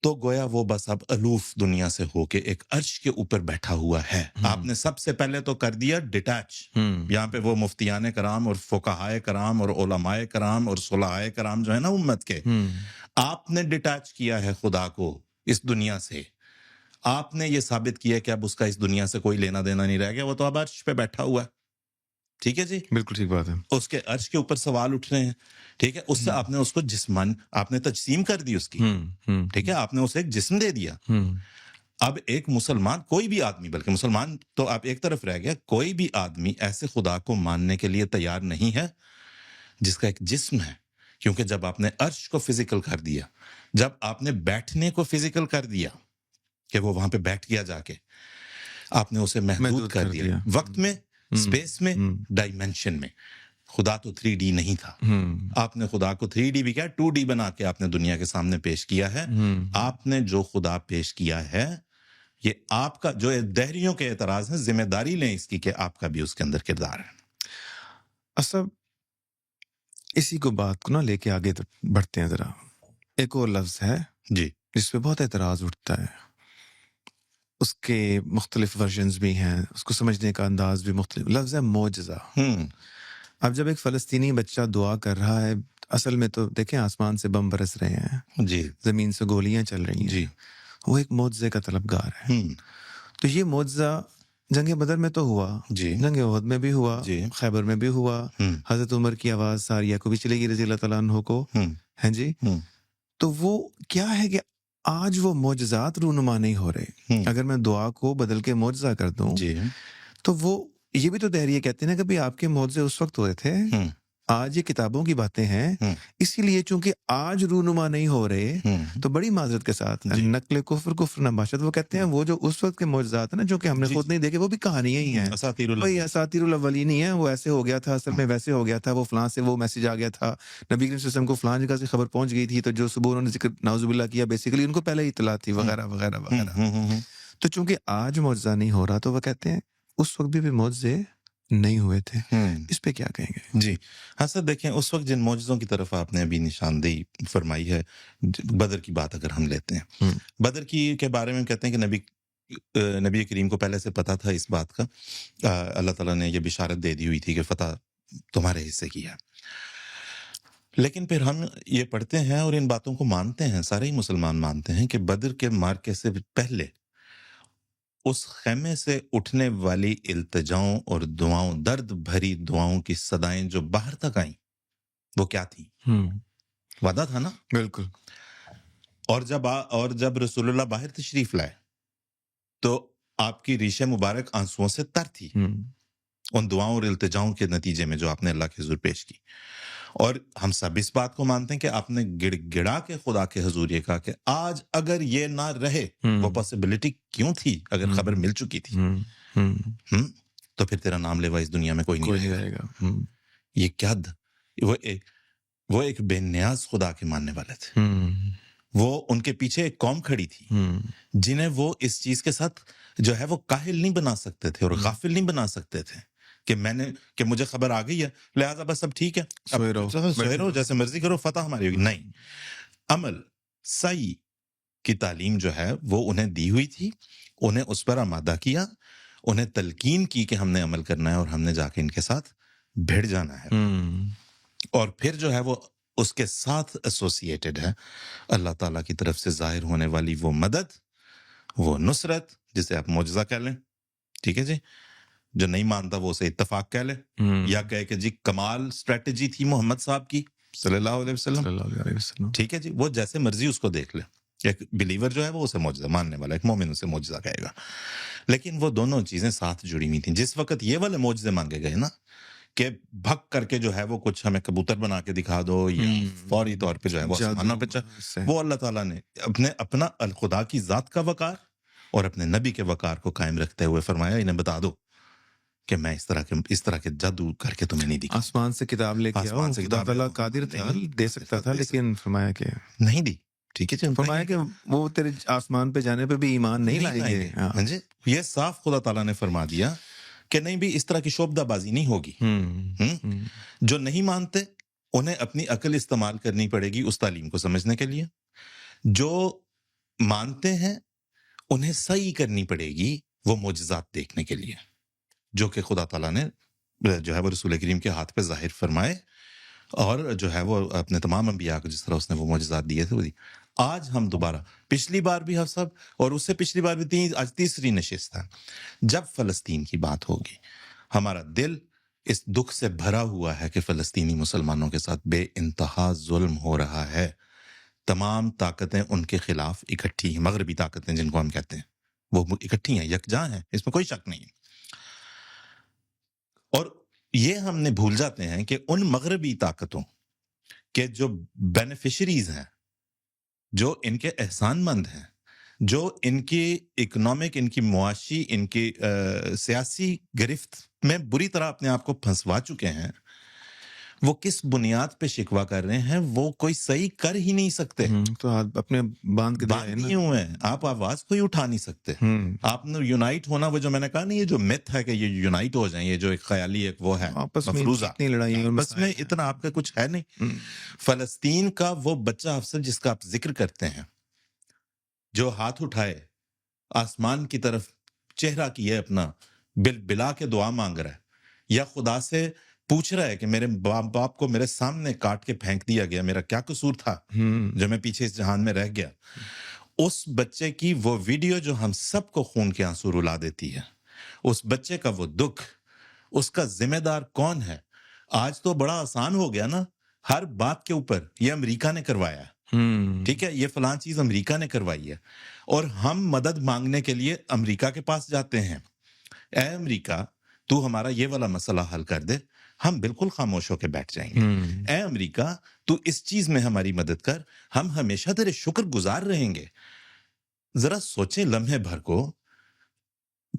تو گویا وہ بس اب الوف دنیا سے ہو کے ایک عرش کے اوپر بیٹھا ہوا ہے. آپ نے سب سے پہلے تو کر دیا ڈیٹیچ. یہاں پہ وہ مفتیان کرام اور فقہائے کرام اور علماء کرام اور صلحائے کرام جو ہے نا امت کے, آپ نے ڈیٹیچ کیا ہے خدا کو اس دنیا سے. آپ نے یہ ثابت کیا کہ اب اس کا اس دنیا سے کوئی لینا دینا نہیں رہ گیا, وہ تو اب عرش پہ بیٹھا ہوا ہے. ٹھیک ہے جی, بالکل ٹھیک بات ہے. اس کے عرش کے اوپر سوال اٹھ رہے ہیں. ٹھیک ہے, اس سے آپ نے اس کو جسمان آپ نے تجسیم کر دی اس کی. ٹھیک ہے, آپ نے اسے ایک جسم دے دیا. اب ایک مسلمان, کوئی بھی آدمی, بلکہ مسلمان تو آپ ایک طرف رہ گیا, کوئی بھی آدمی ایسے خدا کو ماننے کے لیے تیار نہیں ہے جس کا ایک جسم ہے. کیونکہ جب آپ نے عرش کو فزیکل کر دیا, جب آپ نے بیٹھنے کو فزیکل کر دیا کہ وہ وہاں پہ بیٹھ گیا جا کے, آپ نے اسے محدود کر دیا وقت میں, اسپیس میں, ڈائمینشن میں. خدا تو 3D نہیں تھا. آپ نے خدا کو 3D بھی کیا 2D بنا کے آپ نے دنیا کے سامنے پیش کیا ہے. آپ نے جو خدا پیش کیا ہے, یہ آپ کا جو دہریوں کے اعتراض ہیں, ذمہ داری لیں اس کی کہ آپ کا بھی اس کے اندر کردار ہے. اصل اسی کو بات کو نا لے کے آگے بڑھتے ہیں ذرا. ایک اور لفظ ہے جی جس پہ بہت اعتراض اٹھتا ہے, اس کے مختلف ورژنز بھی ہیں, اس کو سمجھنے کا انداز بھی مختلف. لفظ ہے معجزہ. اب جب ایک فلسطینی بچہ دعا کر رہا ہے, اصل میں تو دیکھیں آسمان سے بم برس رہے ہیں, جی زمین سے گولیاں چل رہی ہیں, جی, وہ ایک معجزے کا طلبگار ہے. تو یہ معجزہ جنگ بدر میں تو ہوا, جی جنگ احد میں بھی ہوا, جی, خیبر میں بھی ہوا, حضرت عمر کی آواز ساریہ کو بھی چلے گی رضی اللہ تعالیٰ عنہ کو, ہیں جی. تو وہ کیا ہے کہ آج وہ معجزات رونما نہیں ہو رہے. اگر میں دعا کو بدل کے معجزہ کر دوں تو وہ یہ بھی تو دہریے کہتے ہیں نا کہ بھی آپ کے معجزے اس وقت ہوئے تھے, آج یہ کتابوں کی باتیں ہیں, اسی لیے چونکہ آج رونما نہیں ہو رہے تو بڑی معذرت کے ساتھ نقل کفر کفر نباشت. وہ کہتے ہیں وہ جو اس وقت کے معجزات ہیں نا جو کہ ہم نے خود نہیں دیکھے, وہ بھی کہانیاں ہی ہیں, وہی اساطیر الاولین ہی ہیں. وہ ایسے ہو گیا تھا, اصل میں ویسے ہو گیا تھا, وہ فلاں سے وہ میسج آ گیا تھا, نبی کریم صلی اللہ علیہ وسلم کو فلاں جگہ سے خبر پہنچ گئی تھی, تو جو صبح انہوں نے ذکر نعوذ باللہ کیا بیسیکلی ان کو پہلے ہی اطلاع تھی, وغیرہ وغیرہ وغیرہ. تو چونکہ آج معجزہ نہیں ہو رہا تو وہ کہتے ہیں اس وقت بھی معجزے نہیں ہوئے تھے. اس پہ کیا کہیں گے؟ جی ہاں سر, دیکھیں اس وقت جن معجزوں کی طرف آپ نے ابھی نشاندہی فرمائی ہے, بدر کی بات اگر ہم لیتے ہیں, بدر کی کے بارے میں کہتے ہیں کہ نبی کریم کو پہلے سے پتا تھا اس بات کا, اللہ تعالیٰ نے یہ بشارت دے دی ہوئی تھی کہ فتح تمہارے حصے کی ہے. لیکن پھر ہم یہ پڑھتے ہیں اور ان باتوں کو مانتے ہیں, سارے ہی مسلمان مانتے ہیں کہ بدر کے معرکے سے پہلے اس خیمے سے اٹھنے والی التجاؤں اور دعاؤں, درد بھری دعاؤں کی صدائیں جو باہر تک آئیں, وہ کیا تھیں؟ وعدہ تھا نا. بالکل. اور جب رسول اللہ باہر تشریف لائے تو آپ کی ریش مبارک آنسوؤں سے تر تھی ان دعاؤں اور التجاؤں کے نتیجے میں جو آپ نے اللہ کے حضور پیش کی. اور ہم سب اس بات کو مانتے ہیں کہ آپ نے گڑ گڑا کے خدا کے حضور یہ کہا کہ آج اگر یہ نہ رہے, وہ پاسبلٹی کیوں تھی اگر خبر مل چکی تھی, تو پھر تیرا نام لیوا اس دنیا میں کوئی نہیں رہے گا. یہ کیا وہ ایک بے نیاز خدا کے ماننے والے تھے. وہ ان کے پیچھے ایک قوم کھڑی تھی جنہیں وہ اس چیز کے ساتھ جو ہے وہ کاہل نہیں بنا سکتے تھے اور غافل نہیں بنا سکتے تھے کہ مجھے خبر آ گئی ہے لہٰذا بس اب ٹھیک ہے, سوئے رہو, جیسے مرضی کرو, فتح ہماری ہوگی. نہیں, عمل سعی کی تعلیم جو ہے وہ انہیں دی ہوئی تھی, انہیں اس پر آمادہ کیا, انہیں تلقین کی کہ ہم نے عمل کرنا ہے اور ہم نے جا کے ان کے ساتھ بھیڑ جانا ہے. اور پھر جو ہے وہ اس کے ساتھ ایسوسیٹڈ ہے اللہ تعالیٰ کی طرف سے ظاہر ہونے والی وہ مدد, وہ نصرت جسے آپ معجزہ کہہ لیں. ٹھیک ہے جی, جو نہیں مانتا وہ اسے اتفاق کہہ لے, یا کہے کہ جی کمال اسٹریٹجی تھی محمد صاحب کی صلی اللہ علیہ وسلم. ٹھیک ہے جی, وہ جیسے مرضی اس کو دیکھ لے. ایک بلیور جو ہے وہ اسے معجزہ ماننے والا, ایک مومن اسے معجزہ کہے گا. لیکن وہ دونوں چیزیں ساتھ جڑی ہوئی تھیں. جس وقت یہ والے معجزے مانگے گئے نا کہ بھگ کر کے جو ہے وہ کچھ ہمیں کبوتر بنا کے دکھا دو یا فوری طور پہ جو ہے وہ آسمانوں پہ, وہ اللہ تعالیٰ نے اپنا الخدا کی ذات کا وقار اور اپنے نبی کے وقار کو قائم رکھتے ہوئے فرمایا انہیں بتا دو کہ میں اس طرح کے جادو کر کے تمہیں نہیں دکھا. آسمان سے کتاب لے کے آؤ, خدا تعالیٰ قادر تھا, دے سکتا تھا, لیکن فرمایا کہ نہیں دی. ٹھیک ہے جی, فرمایا کہ وہ تیرے آسمان پہ جانے پہ بھی ایمان نہیں لائیں گے. جی, یہ صاف خدا تعالیٰ نے فرما دیا کہ نہیں بھی اس طرح کی شعبدہ بازی نہیں ہوگی. جو نہیں مانتے انہیں اپنی عقل استعمال کرنی پڑے گی اس تعلیم کو سمجھنے کے لیے. جو مانتے ہیں انہیں صحیح کرنی پڑے گی وہ معجزات دیکھنے کے لیے جو کہ خدا تعالیٰ نے جو ہے وہ رسول کریم کے ہاتھ پہ ظاہر فرمائے، اور جو ہے وہ اپنے تمام انبیاء کو جس طرح اس نے وہ معجزات دیے تھے وہ دی۔ آج ہم دوبارہ، پچھلی بار بھی ہم سب، اور اس سے پچھلی بار بھی آج تیسری نشست ہے، جب فلسطین کی بات ہوگی ہمارا دل اس دکھ سے بھرا ہوا ہے کہ فلسطینی مسلمانوں کے ساتھ بے انتہا ظلم ہو رہا ہے۔ تمام طاقتیں ان کے خلاف اکٹھی ہیں، مغربی طاقتیں جن کو ہم کہتے ہیں وہ اکٹھی ہیں، یکجاں ہیں، اس میں کوئی شک نہیں۔ اور یہ ہم نے بھول جاتے ہیں کہ ان مغربی طاقتوں کے جو بینیفیشریز ہیں، جو ان کے احسان مند ہیں، جو ان کی اکنامک، ان کی معاشی، ان کی سیاسی گرفت میں بری طرح اپنے آپ کو پھنسوا چکے ہیں، وہ کس بنیاد پہ شکوہ کر رہے ہیں؟ وہ کوئی صحیح کر ہی نہیں سکتے، تو اپنے باندھ کے دیا ہے باندھ نا۔ دیے ہوئے ہیں، آپ آواز کوئی اٹھا نہیں سکتے۔ آپ نے یونائٹ ہونا، وہ جو میں نے کہا نا، یہ جو مت ہے کہ یہ یونائٹ ہو جائیں، یہ جو ایک خیالی ایک وہ ہے آپس میں مفروضہ، اتنی لڑائی اور بس میں اتنا آپ کا کچھ ہے نہیں۔ فلسطین کا وہ بچہ افسر جس کا آپ ذکر کرتے ہیں، جو ہاتھ اٹھائے آسمان کی طرف چہرہ کیے اپنا، بل بلا کے دعا مانگ رہا ہے، یا خدا سے پوچھ رہا ہے کہ میرے باپ کو میرے سامنے کاٹ کے پھینک دیا گیا، میرا کیا قصور تھا جو میں پیچھے اس جہان میں رہ گیا۔ اس بچے کی وہ ویڈیو جو ہم سب کو خون کے آنسو رلا دیتی ہے، اس بچے کا وہ دکھ، اس کا ذمہ دار کون ہے؟ آج تو بڑا آسان ہو گیا نا، ہر بات کے اوپر یہ امریکہ نے کروایا ہے، ٹھیک ہے، یہ فلاں چیز امریکہ نے کروائی ہے، اور ہم مدد مانگنے کے لیے امریکہ کے پاس جاتے ہیں۔ اے امریکہ، تو ہمارا یہ والا مسئلہ حل کر دے، ہم بالکل خاموش ہو کے بیٹھ جائیں گے۔ اے امریکہ، تو اس چیز میں ہماری مدد کر، ہم ہمیشہ تیرے شکر گزار رہیں گے۔ ذرا سوچیں لمحے بھر کو،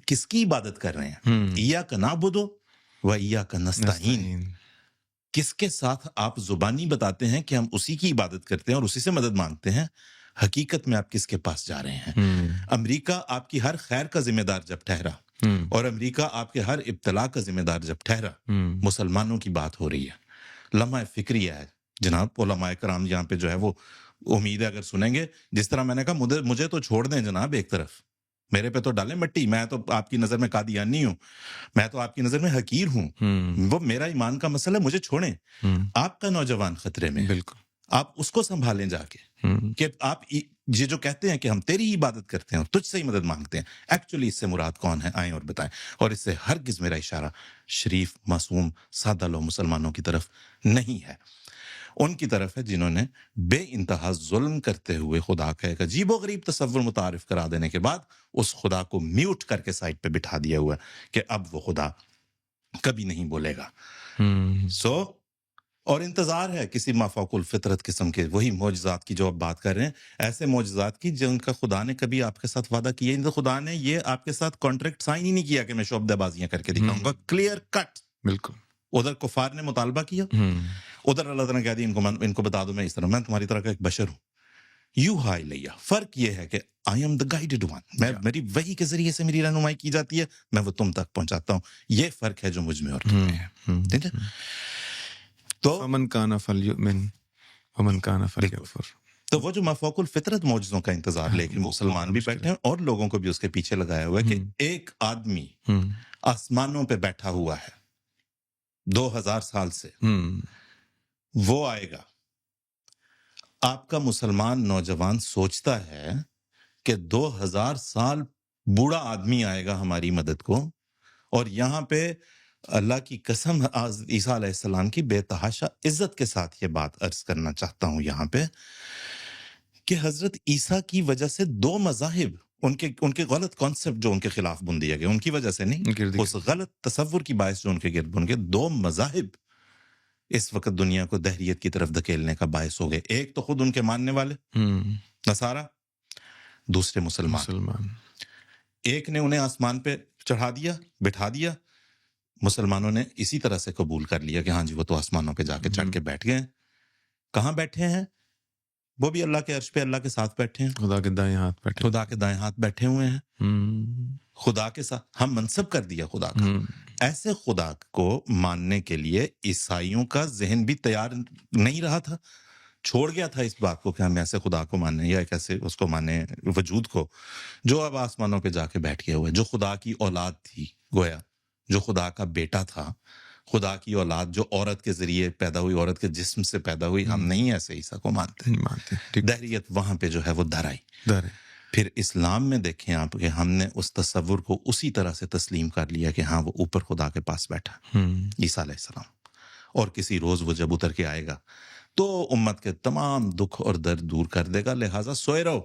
کس کی عبادت کر رہے ہیں؟ ایاک نعبد و ایاک نستعین۔ کس کے ساتھ آپ زبانی بتاتے ہیں کہ ہم اسی کی عبادت کرتے ہیں اور اسی سے مدد مانگتے ہیں، حقیقت میں آپ کس کے پاس جا رہے ہیں؟ امریکہ آپ کی ہر خیر کا ذمہ دار جب ٹھہرا، اور امریکہ آپ کے ہر ابتلا کا ذمہ دار جب ٹھہرا، مسلمانوں کی بات ہو رہی ہے، لمحہ فکریہ ہے جناب۔ علماء کرام یہاں پہ جو ہے وہ امید ہے اگر سنیں گے، جس طرح میں نے کہا مجھے تو چھوڑ دیں جناب ایک طرف، میرے پہ تو ڈالیں مٹی، میں تو آپ کی نظر میں قادیانی ہوں، میں تو آپ کی نظر میں حقیر ہوں، وہ میرا ایمان کا مسئلہ ہے، مجھے چھوڑیں۔ آپ کا نوجوان خطرے میں، بالکل آپ اس کو سنبھالیں جا کے، کہ آپ یہ جو کہتے ہیں کہ ہم تیری ہی عبادت کرتے ہیں اور تجھ سے ہی مدد مانگتے ہیں، ایکچولی اس سے مراد کون ہے؟ آئیں اور بتائیں۔ اور اس سے ہرگز میرا اشارہ شریف، معصوم، سادہ لو مسلمانوں کی طرف نہیں ہے، ان کی طرف ہے جنہوں نے بے انتہا ظلم کرتے ہوئے خدا کا ایک عجیب و غریب تصور متعارف کرا دینے کے بعد اس خدا کو میوٹ کر کے سائڈ پہ بٹھا دیا ہوا ہے کہ اب وہ خدا کبھی نہیں بولے گا۔ اور انتظار ہے کسی مافوق الفطرت قسم کے وہی معجزات کی جو آپ بات کر رہے ہیں، ایسے معجزات کی جن کا خدا نے کبھی آپ کے ساتھ وعدہ کیا ہی نہیں۔ خدا نے یہ آپ کے ساتھ کانٹریکٹ سائن ہی نہیں کیا کہ میں شعبدہ بازیاں کر کے دکھاؤں گا، کلیئر کٹ۔ بالکل ادھر کفار نے مطالبہ کیا، ادھر اللہ تعالیٰ نے کہہ دیا ان کو بتا دو میں اس طرح، میں تمہاری طرح کا ایک بشر ہوں، یو ہائی لیا۔ فرق یہ ہے کہ I am the guided one, میں میری وحی کے ذریعے سے میری رہنمائی کی جاتی ہے، میں وہ تم تک پہنچاتا ہوں۔ یہ فرق ہے جو مجھ میں اور تم میں ہے، ٹھیک ہے؟ تو فمن کان فلیؤمن ومن کان فلیکفر۔ تو وہ جو مفوق الفطرت معجزوں کا انتظار لے کے مسلمان بھی بیٹھے ہیں اور لوگوں کو بھی اس کے پیچھے لگایا ہوا ہے کہ ایک آدمی آسمانوں پہ بیٹھا ہوا ہے 2000 سال سے، وہ آئے گا۔ آپ کا مسلمان نوجوان سوچتا ہے کہ 2000 سال بوڑھا آدمی آئے گا ہماری مدد کو، اور یہاں پہ اللہ کی قسم عیسیٰ علیہ السلام کی بے تحاشا عزت کے ساتھ یہ بات عرض کرنا چاہتا ہوں یہاں پہ کہ حضرت عیسیٰ کی وجہ سے 2 مذاہب، ان کے غلط کانسیپٹ جو ان کے خلاف بن دیے گئے، ان کی وجہ سے نہیں، اس غلط تصور کی باعث جو ان کے گرد بن گئے، 2 مذاہب اس وقت دنیا کو دہریت کی طرف دھکیلنے کا باعث ہو گئے۔ ایک تو خود ان کے ماننے والے نصارہ، دوسرے مسلمان۔ ایک نے انہیں آسمان پہ چڑھا دیا، بٹھا دیا، مسلمانوں نے اسی طرح سے قبول کر لیا کہ ہاں جی وہ تو آسمانوں پہ جا کے چڑھ کے بیٹھ گئے۔ کہاں بیٹھے ہیں؟ وہ بھی اللہ کے عرش پہ اللہ کے ساتھ بیٹھے ہیں، خدا کے دائیں ہاتھ بیٹھے، خدا کے دائیں ہاتھ بیٹھے ہوئے ہیں، خدا کے ساتھ ہم منصب کر دیا خدا کا۔ ایسے خدا کو ماننے کے لیے عیسائیوں کا ذہن بھی تیار نہیں رہا تھا، چھوڑ گیا تھا اس بات کو کہ ہم ایسے خدا کو مانیں یا ایک ایسے اس کو مانیں وجود کو جو اب آسمانوں پہ جا کے بیٹھ گیا ہوا ہے، جو خدا کی اولاد تھی گویا، جو خدا کا بیٹا تھا، خدا کی اولاد جو عورت کے ذریعے پیدا ہوئی، عورت کے جسم سے پیدا ہوئی. ہم نہیں ایسے عیسیٰ کو مانتے. نہیں مانتے. ٹھیک. دہریت وہاں پہ جو ہے وہ در آئی. در ہے. پھر اسلام میں دیکھیں آپ کہ ہم نے اس تصور کو اسی طرح سے تسلیم کر لیا کہ ہاں وہ اوپر خدا کے پاس بیٹھا عیسیٰ علیہ السلام، اور کسی روز وہ جب اتر کے آئے گا تو امت کے تمام دکھ اور درد دور کر دے گا. لہٰذا سوئے رہو،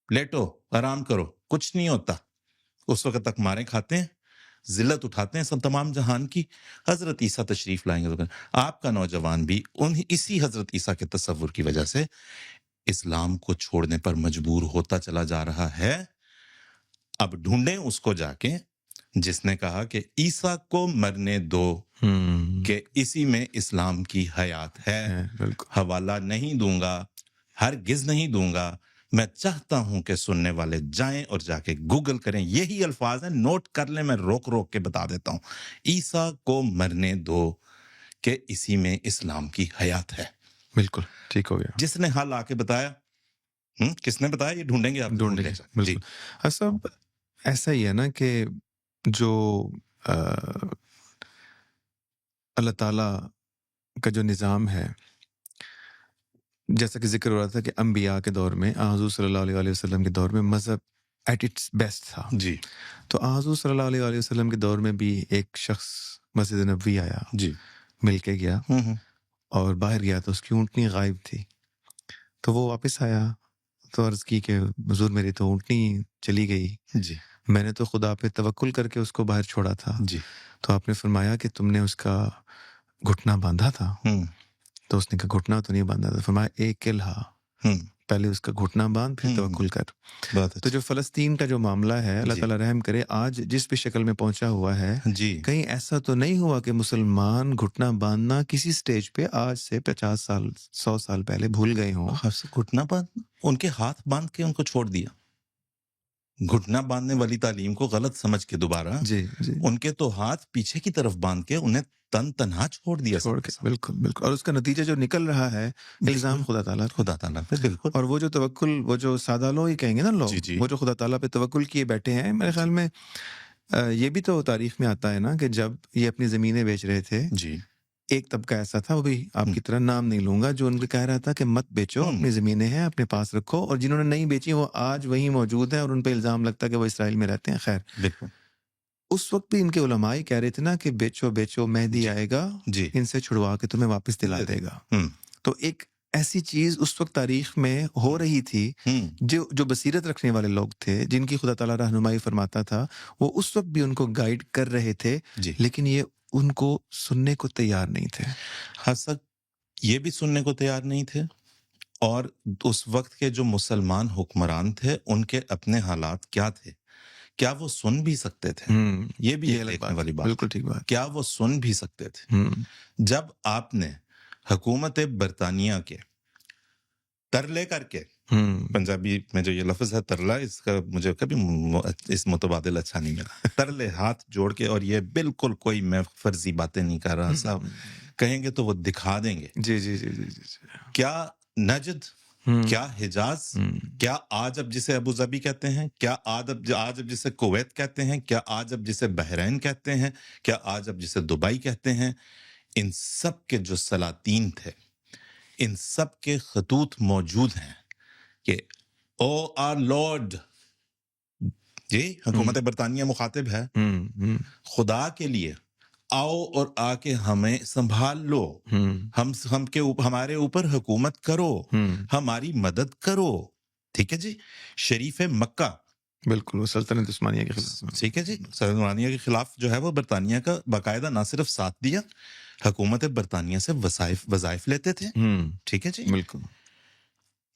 لیٹو، آرام کرو، کچھ نہیں ہوتا. اس وقت تک مارے کھاتے ہیں، ذلت اٹھاتے ہیں سب تمام جہان کی. حضرت عیسیٰ تشریف لائیں گے تو آپ کا نوجوان بھی اسی حضرت عیسیٰ کے تصور کی وجہ سے اسلام کو چھوڑنے پر مجبور ہوتا چلا جا رہا ہے. اب ڈھونڈیں اس کو جا کے جس نے کہا کہ عیسیٰ کو مرنے دو کہ اسی میں اسلام کی حیات ہے. حوالہ نہیں دوں گا، ہرگز نہیں دوں گا. میں چاہتا ہوں کہ سننے والے جائیں اور جا کے گوگل کریں، یہی الفاظ ہیں، نوٹ کر لیں، میں روک روک کے بتا دیتا ہوں. عیسیٰ کو مرنے دو کہ اسی میں اسلام کی حیات ہے. بالکل ٹھیک ہو گیا. جس نے حال آ کے بتایا، کس نے بتایا؟ یہ ڈھونڈیں گے آپ. ڈھونڈیں گے. بالکل. اصل ایسا ہی ہے نا کہ جو اللہ تعالیٰ کا جو نظام ہے، جیسا کہ ذکر ہو رہا تھا کہ انبیاء کے دور میں، حضور صلی اللہ علیہ وسلم کے دور میں مذہب ایٹ اٹس بیسٹ تھا. جی. تو حضور صلی اللہ علیہ وسلم کے دور میں بھی ایک شخص مسجد نبوی آیا، جی، مل کے گیا اور باہر گیا تو اس کی اونٹنی غائب تھی. تو وہ واپس آیا تو عرض کی کہ حضور میری تو اونٹنی چلی گئی. جی. میں نے تو خدا پہ توکل کر کے اس کو باہر چھوڑا تھا. جی. تو آپ نے فرمایا کہ تم نے اس کا گھٹنا باندھا تھا. تو اس نے کہا گھٹنا تو نہیں باندھا تھا. فرمایا ایک الہا، پہلے اس کا گھٹنا باندھ پھر توکل کر. تو جو فلسطین کا جو معاملہ ہے، اللہ تعالیٰ رحم کرے، آج جس بھی شکل میں پہنچا ہوا ہے، کہیں ایسا تو نہیں ہوا کہ مسلمان گھٹنا باندھنا کسی سٹیج پہ آج سے 50 سال 100 سال پہلے بھول گئے ہوں. گھٹنا باندھ، ان کے ہاتھ باندھ کے ان کو چھوڑ دیا. گھٹنا باندھنے والی تعلیم کو غلط سمجھ کے دوبارہ جی جی ان کے تو ہاتھ پیچھے کی طرف باندھ کے انہیں تنہا چھوڑ دیا. بالکل بالکل. اور اس کا نتیجہ جو نکل رہا ہے، الزام خدا تعالیٰ پہ. بالکل. اور وہ جو توکل، وہ جو سادہ لوگ ہی کہیں گے نا لوگ، وہ جو خدا تعالیٰ پہ توکل کیے بیٹھے ہیں، میرے خیال میں یہ بھی تو تاریخ میں آتا ہے نا کہ جب یہ اپنی زمینیں بیچ رہے تھے، جی، ایک طبقہ ایسا تھا، وہ بھی آپ کی طرح نام نہیں لوں گا، جو ان کو کہہ رہا تھا کہ مت بیچو، اپنی زمینیں ہیں اپنے پاس رکھو. اور جنہوں نے نہیں بیچی وہ آج وہیں موجود ہیں اور ان پہ الزام لگتا ہے کہ وہ اسرائیل میں رہتے ہیں. خیر، بالکل. اس وقت بھی ان کے علماء کہہ رہے تھے نا کہ بیچو بیچو، مہدی آئے گا، ان سے چھڑوا کے تمہیں واپس دلا دے گا. تو ایک ایسی چیز اس وقت تاریخ میں ہو رہی تھی. جو بصیرت رکھنے والے لوگ تھے، جن کی خدا تعالیٰ رہنمائی فرماتا تھا، وہ اس وقت بھی ان کو گائیڈ کر رہے تھے. لیکن یہ ان کو سننے کو تیار نہیں تھے. حسد یہ بھی سننے کو تیار نہیں تھے. اور اس وقت کے جو مسلمان حکمران تھے، ان کے اپنے حالات کیا تھے؟ کیا وہ سن بھی سکتے تھے؟ یہ بھی دیکھنے والی بات. بالکل ٹھیک بات. کیا وہ سن بھی سکتے تھے؟ جب آپ نے حکومت برطانیہ کے ترلے کر کے، پنجابی میں جو یہ لفظ ہے ترلا، اس کا مجھے کبھی اس متبادل اچھا نہیں ملا. ترلے ہاتھ جوڑ کے، اور یہ بالکل کوئی میں فرضی باتیں نہیں کر رہا صاحب، کہیں گے تو وہ دکھا دیں گے. جی جی جی جی جی. کیا نجد، کیا حجاز، کیا آج اب جسے ابو ظبی کہتے ہیں، کیا آج اب جسے کویت کہتے ہیں، کیا آج اب جسے بحرین کہتے ہیں، کیا آج اب جسے دبئی کہتے ہیں، ان سب کے جو سلاطین تھے، ان سب کے خطوط موجود ہیں کہ او آر لارڈ، جی حکومت برطانیہ مخاطب ہے، خدا کے لیے آؤ اور آ کے ہمیں سنبھال لو، ہمارے اوپر حکومت کرو، ہماری مدد کرو. ٹھیک ہے جی. شریف مکہ، بالکل، وہ سلطنت عثمانیہ کے خلاف. ٹھیک ہے جی. سلطنت عثمانیہ کے خلاف جو ہے وہ برطانیہ کا باقاعدہ نہ صرف ساتھ دیا، حکومت برطانیہ سے وظائف لیتے تھے. ٹھیک ہے جی. بالکل.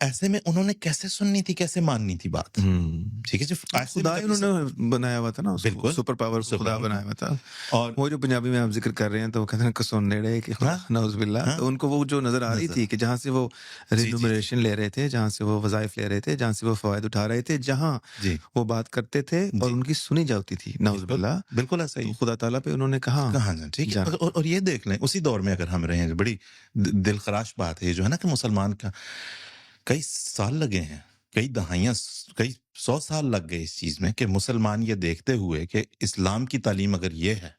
ایسے میں انہوں نے کیسے سننی تھی, کیسے ماننی تھی بات, ٹھیک ہے جی, ایسے خدا میں ہی جب انہوں نے بنایا ہوا تھا نا اس کو, بالکل سپر پاور کو خدا بنایا ہوا تھا. اور وہ جو پنجابی میں آپ ذکر کر رہے ہیں تو وہ کہتے ہیں کسون نیڑے کہ خدا نعوذ باللہ, تو ان کو وہ جو نظر آ رہی تھی کہ جہاں سے وہ ریمونریشن لے رہے تھے, جہاں سے وہ وظائف لے رہے تھے, جہاں سے وہ فوائد اٹھا رہے تھے, جہاں وہ بات کرتے تھے اور ان کی سنی جاتی تھی, نعوذ باللہ, بالکل ایسا ہی خدا تعالیٰ پہ انہوں نے کہا جانا, ٹھیک ہے. اور یہ دیکھ لیں اسی دور میں اگر ہم رہے ہیں, بڑی دل خراش بات ہے جو ہے نا کہ مسلمان کا کئی سال لگے ہیں, کئی دہائیاں, کئی 100 سال لگ گئے اس چیز میں کہ مسلمان یہ دیکھتے ہوئے کہ اسلام کی تعلیم اگر یہ ہے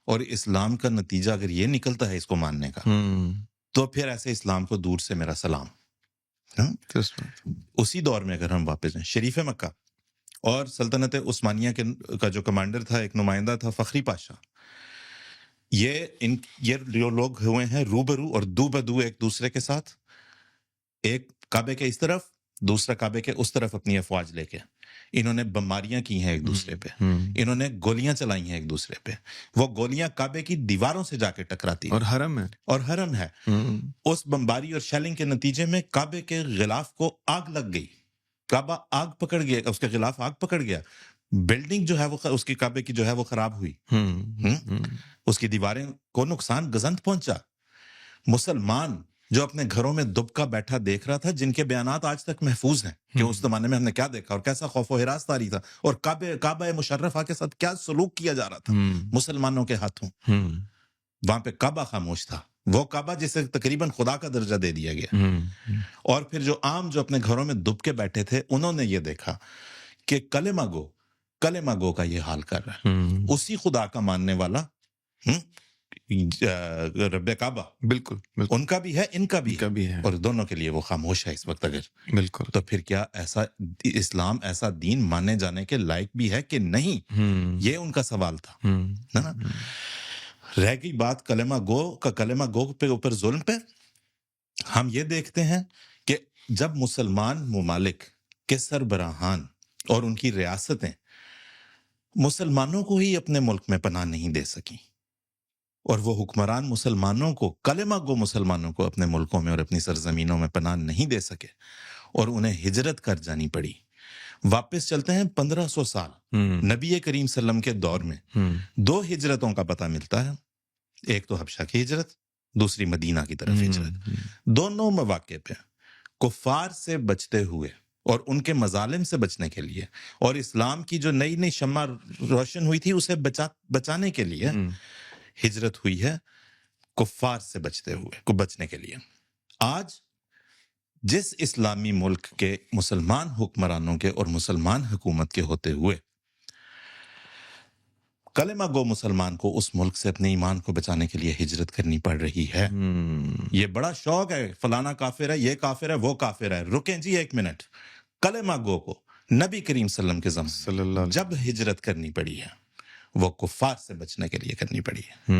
اور اسلام کا نتیجہ اگر یہ نکلتا ہے اس کو ماننے کا, تو پھر ایسے اسلام کو دور سے میرا سلام. اسی دور میں اگر ہم واپس ہیں, شریف مکہ اور سلطنت عثمانیہ کا جو کمانڈر تھا, ایک نمائندہ تھا فخری پاشا, یہ جو لوگ ہوئے ہیں روبرو اور دو بدو ایک دوسرے کے ساتھ, ایک کعبے کے اس طرف, دوسرا کعبے کے اس طرف اپنی افواج لے کے, انہوں نے بمباریاں کی ہیں ایک دوسرے پہ, انہوں نے گولیاں چلائی ہیں ایک دوسرے پہ, وہ گولیاں کعبے کی دیواروں سے جا کے ٹکراتی ہیں, اور حرم ہے. اس بمباری اور شیلنگ کے نتیجے میں کعبے کے غلاف کو آگ لگ گئی, کعبہ آگ پکڑ گیا, اس کے غلاف آگ پکڑ گیا, بلڈنگ جو ہے وہ اس کی کعبے کی جو ہے وہ خراب ہوئی, اس کی دیواریں کو نقصان گزند پہنچا. مسلمان جو اپنے گھروں میں دبکا بیٹھا دیکھ رہا تھا, جن کے بیانات آج تک محفوظ ہیں کہ اس زمانے میں ہم نے کیا دیکھا اور کیسا خوف و ہراس طاری تھا, اور کعبہ مشرفہ کے ساتھ کیا سلوک کیا جا رہا تھا مسلمانوں کے ہاتھوں. وہاں پہ کعبہ خاموش تھا, وہ کعبہ جسے تقریباً خدا کا درجہ دے دیا گیا. اور پھر جو عام جو اپنے گھروں میں دب کے بیٹھے تھے, انہوں نے یہ دیکھا کہ کلمہ گو کا یہ حال کر رہا ہے, اسی خدا کا ماننے والا رب کعبہ, بالکل ان کا بھی ہے, ان کا بھی ہے, اور دونوں کے لیے وہ خاموش ہے اس وقت. اگر بالکل, تو پھر کیا ایسا اسلام ایسا دین مانے جانے کے لائق بھی ہے کہ نہیں؟ یہ ان کا سوال تھا نا. رہ گئی بات کلمہ گو پہ اوپر ظلم پہ, ہم یہ دیکھتے ہیں کہ جب مسلمان ممالک کے سربراہان اور ان کی ریاستیں مسلمانوں کو ہی اپنے ملک میں پناہ نہیں دے سکیں, اور وہ حکمران مسلمانوں کو, کلمہ گو مسلمانوں کو اپنے ملکوں میں اور اپنی سرزمینوں میں پناہ نہیں دے سکے, اور انہیں ہجرت کر جانی پڑی. واپس چلتے ہیں 1500 سال, نبی کریم صلی اللہ علیہ وسلم کے دور میں 2 ہجرتوں کا پتہ ملتا ہے, ایک تو حبشہ کی ہجرت, دوسری مدینہ کی طرف ہجرت. دونوں مواقع پہ کفار سے بچتے ہوئے اور ان کے مظالم سے بچنے کے لیے, اور اسلام کی جو نئی نئی شمع روشن ہوئی تھی اسے بچانے کے لیے ہجرت ہوئی ہے, کفار سے بچنے کے لیے. آج جس اسلامی ملک کے مسلمان حکمرانوں کے اور مسلمان حکومت کے ہوتے ہوئے کلمہ گو مسلمان کو اس ملک سے اپنے ایمان کو بچانے کے لیے ہجرت کرنی پڑ رہی ہے. یہ بڑا شوق ہے, فلانا کافر ہے, یہ کافر ہے, وہ کافر ہے. رکیں جی ایک منٹ, کلمہ گو کو نبی کریم صلی اللہ علیہ وسلم کے زمانے جب ہجرت کرنی پڑی ہے, وہ کفار سے بچنے کے لیے کرنی پڑی ہے.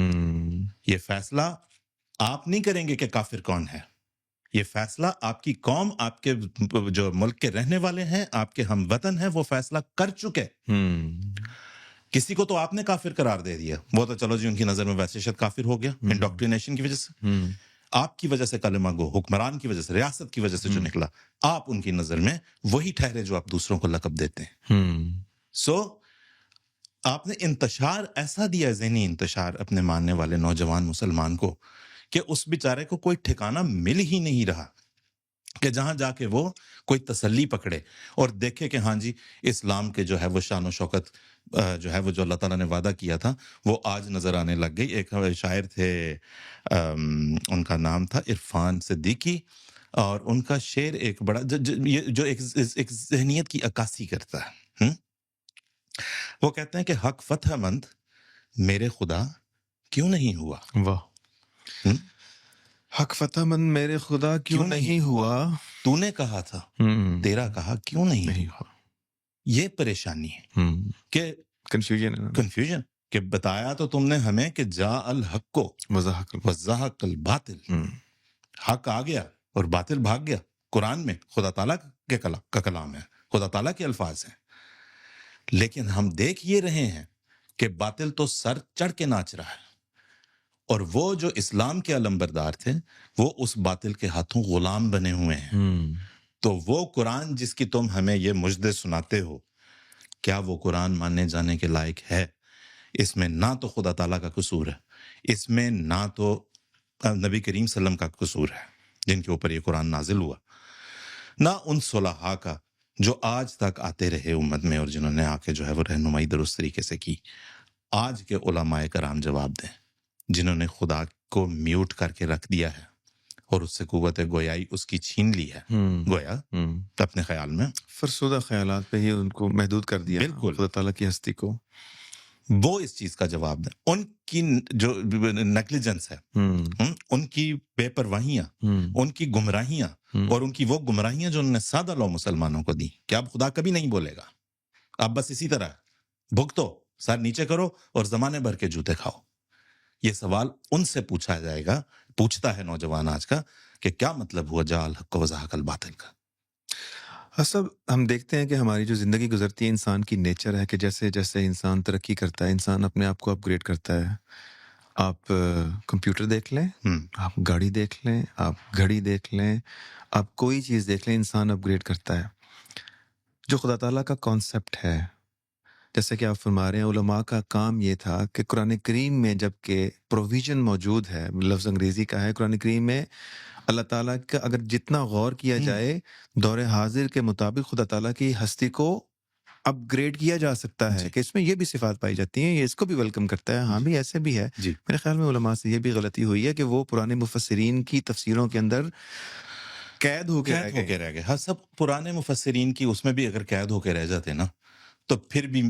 یہ فیصلہ آپ نہیں کریں گے کہ کافر کون ہے, یہ فیصلہ آپ کی قوم, آپ کے جو ملک کے رہنے والے ہیں, آپ کے ہم وطن ہیں, وہ فیصلہ کر چکے. کسی کو تو آپ نے کافر قرار دے دیا, وہ تو چلو جی ان کی نظر میں ویسے شاید کافر ہو گیا انڈوکٹرینیشن کی وجہ سے. آپ کی وجہ سے کلمہ گو, حکمران کی وجہ سے, ریاست کی وجہ سے جو نکلا, آپ ان کی نظر میں وہی ٹھہرے جو آپ دوسروں کو لقب دیتے ہیں. آپ نے انتشار ایسا دیا, ذہنی انتشار اپنے ماننے والے نوجوان مسلمان کو, کہ اس بیچارے کو کوئی ٹھکانہ مل ہی نہیں رہا کہ جہاں جا کے وہ کوئی تسلی پکڑے اور دیکھے کہ ہاں جی اسلام کے جو ہے وہ شان و شوکت جو ہے وہ جو اللہ تعالیٰ نے وعدہ کیا تھا وہ آج نظر آنے لگ گئی. ایک شاعر تھے, ان کا نام تھا عرفان صدیقی, اور ان کا شعر ایک بڑا جو ایک ذہنیت کی عکاسی کرتا ہے. وہ کہتے ہیں کہ حق فتح مند میرے خدا کیوں نہیں ہوا. واہ, حق فتح مند میرے خدا کیوں نہیں ہوا, تو نے کہا تھا تیرا کہا کیوں نہیں ہوا. یہ پریشانی ہے کہ کنفیوژن کہ بتایا تو تم نے ہمیں کہ جا الحق کو وزہق الباطل, حق آ گیا اور باطل بھاگ گیا. قرآن میں خدا تعالیٰ کا کلام ہے, خدا تعالیٰ کے الفاظ ہیں, لیکن ہم دیکھ یہ رہے ہیں کہ باطل تو سر چڑھ کے ناچ رہا ہے, اور وہ جو اسلام کے علمبردار تھے وہ اس باطل کے ہاتھوں غلام بنے ہوئے ہیں. تو وہ قرآن جس کی تم ہمیں یہ مجدے سناتے ہو، کیا وہ قرآن ماننے جانے کے لائق ہے؟ اس میں نہ تو خدا تعالیٰ کا قصور ہے، اس میں نہ تو نبی کریم صلی اللہ علیہ وسلم کا قصور ہے جن کے اوپر یہ قرآن نازل ہوا، نہ ان صلحاء کا جو آج تک آتے رہے امت میں اور جنہوں نے آ کے جو ہے وہ رہنمائی درست طریقے سے کی۔ آج کے علماء کرام جواب دیں جنہوں نے خدا کو میوٹ کر کے رکھ دیا ہے اور اس سے قوت گویائی اس کی چھین لی ہے، گویا اپنے خیال میں فرسودہ خیالات پہ ہی ان کو محدود کر دیا بالکل، خدا تعالیٰ کی ہستی کو۔ وہ اس چیز کا جواب دیں۔ ان کی جو نیگلیجنس ہے، ان کی بے پرواہیاں، ان کی گمراہیاں اور ان کی وہ گمراہیاں جو انہوں نے سادہ لو مسلمانوں کو دی کہ اب خدا کبھی نہیں بولے گا، اب بس اسی طرح بھگتو، سر نیچے کرو اور زمانے بھر کے جوتے کھاؤ۔ یہ سوال ان سے پوچھا جائے گا، پوچھتا ہے نوجوان آج کا، کہ کیا مطلب ہوا جا الحق و زہق الباطل کا۔ سب ہم دیکھتے ہیں کہ ہماری جو زندگی گزرتی ہے، انسان کی نیچر ہے کہ جیسے جیسے انسان ترقی کرتا ہے، انسان اپنے آپ کو اپ گریڈ کرتا ہے۔ آپ کمپیوٹر دیکھ لیں، آپ گاڑی دیکھ لیں، آپ گھڑی دیکھ لیں، آپ کوئی چیز دیکھ لیں، انسان اپ گریڈ کرتا ہے۔ جو خدا تعالیٰ کا کانسیپٹ ہے، جیسے کہ آپ فرما رہے ہیں، علماء کا کام یہ تھا کہ قرآن کریم میں جب کہ پروویژن موجود ہے، لفظ انگریزی کا ہے، قرآن کریم میں اللہ تعالیٰ کا اگر جتنا غور کیا جائے دور حاضر کے مطابق خدا تعالیٰ کی ہستی کو اپ گریڈ کیا جا سکتا ہے کہ اس میں یہ بھی صفات پائی جاتی ہیں، یہ اس کو بھی ویلکم کرتا ہے۔ ہاں بھی ایسے بھی ہے۔ میرے خیال میں علماء سے یہ بھی غلطی ہوئی ہے کہ وہ پرانے مفسرین کی تفسیروں کے اندر قید ہو کے رہ گئے۔ ہاں، سب پرانے مفسرین کی اس میں بھی اگر قید ہو کے رہ جاتے نا تو پھر بھی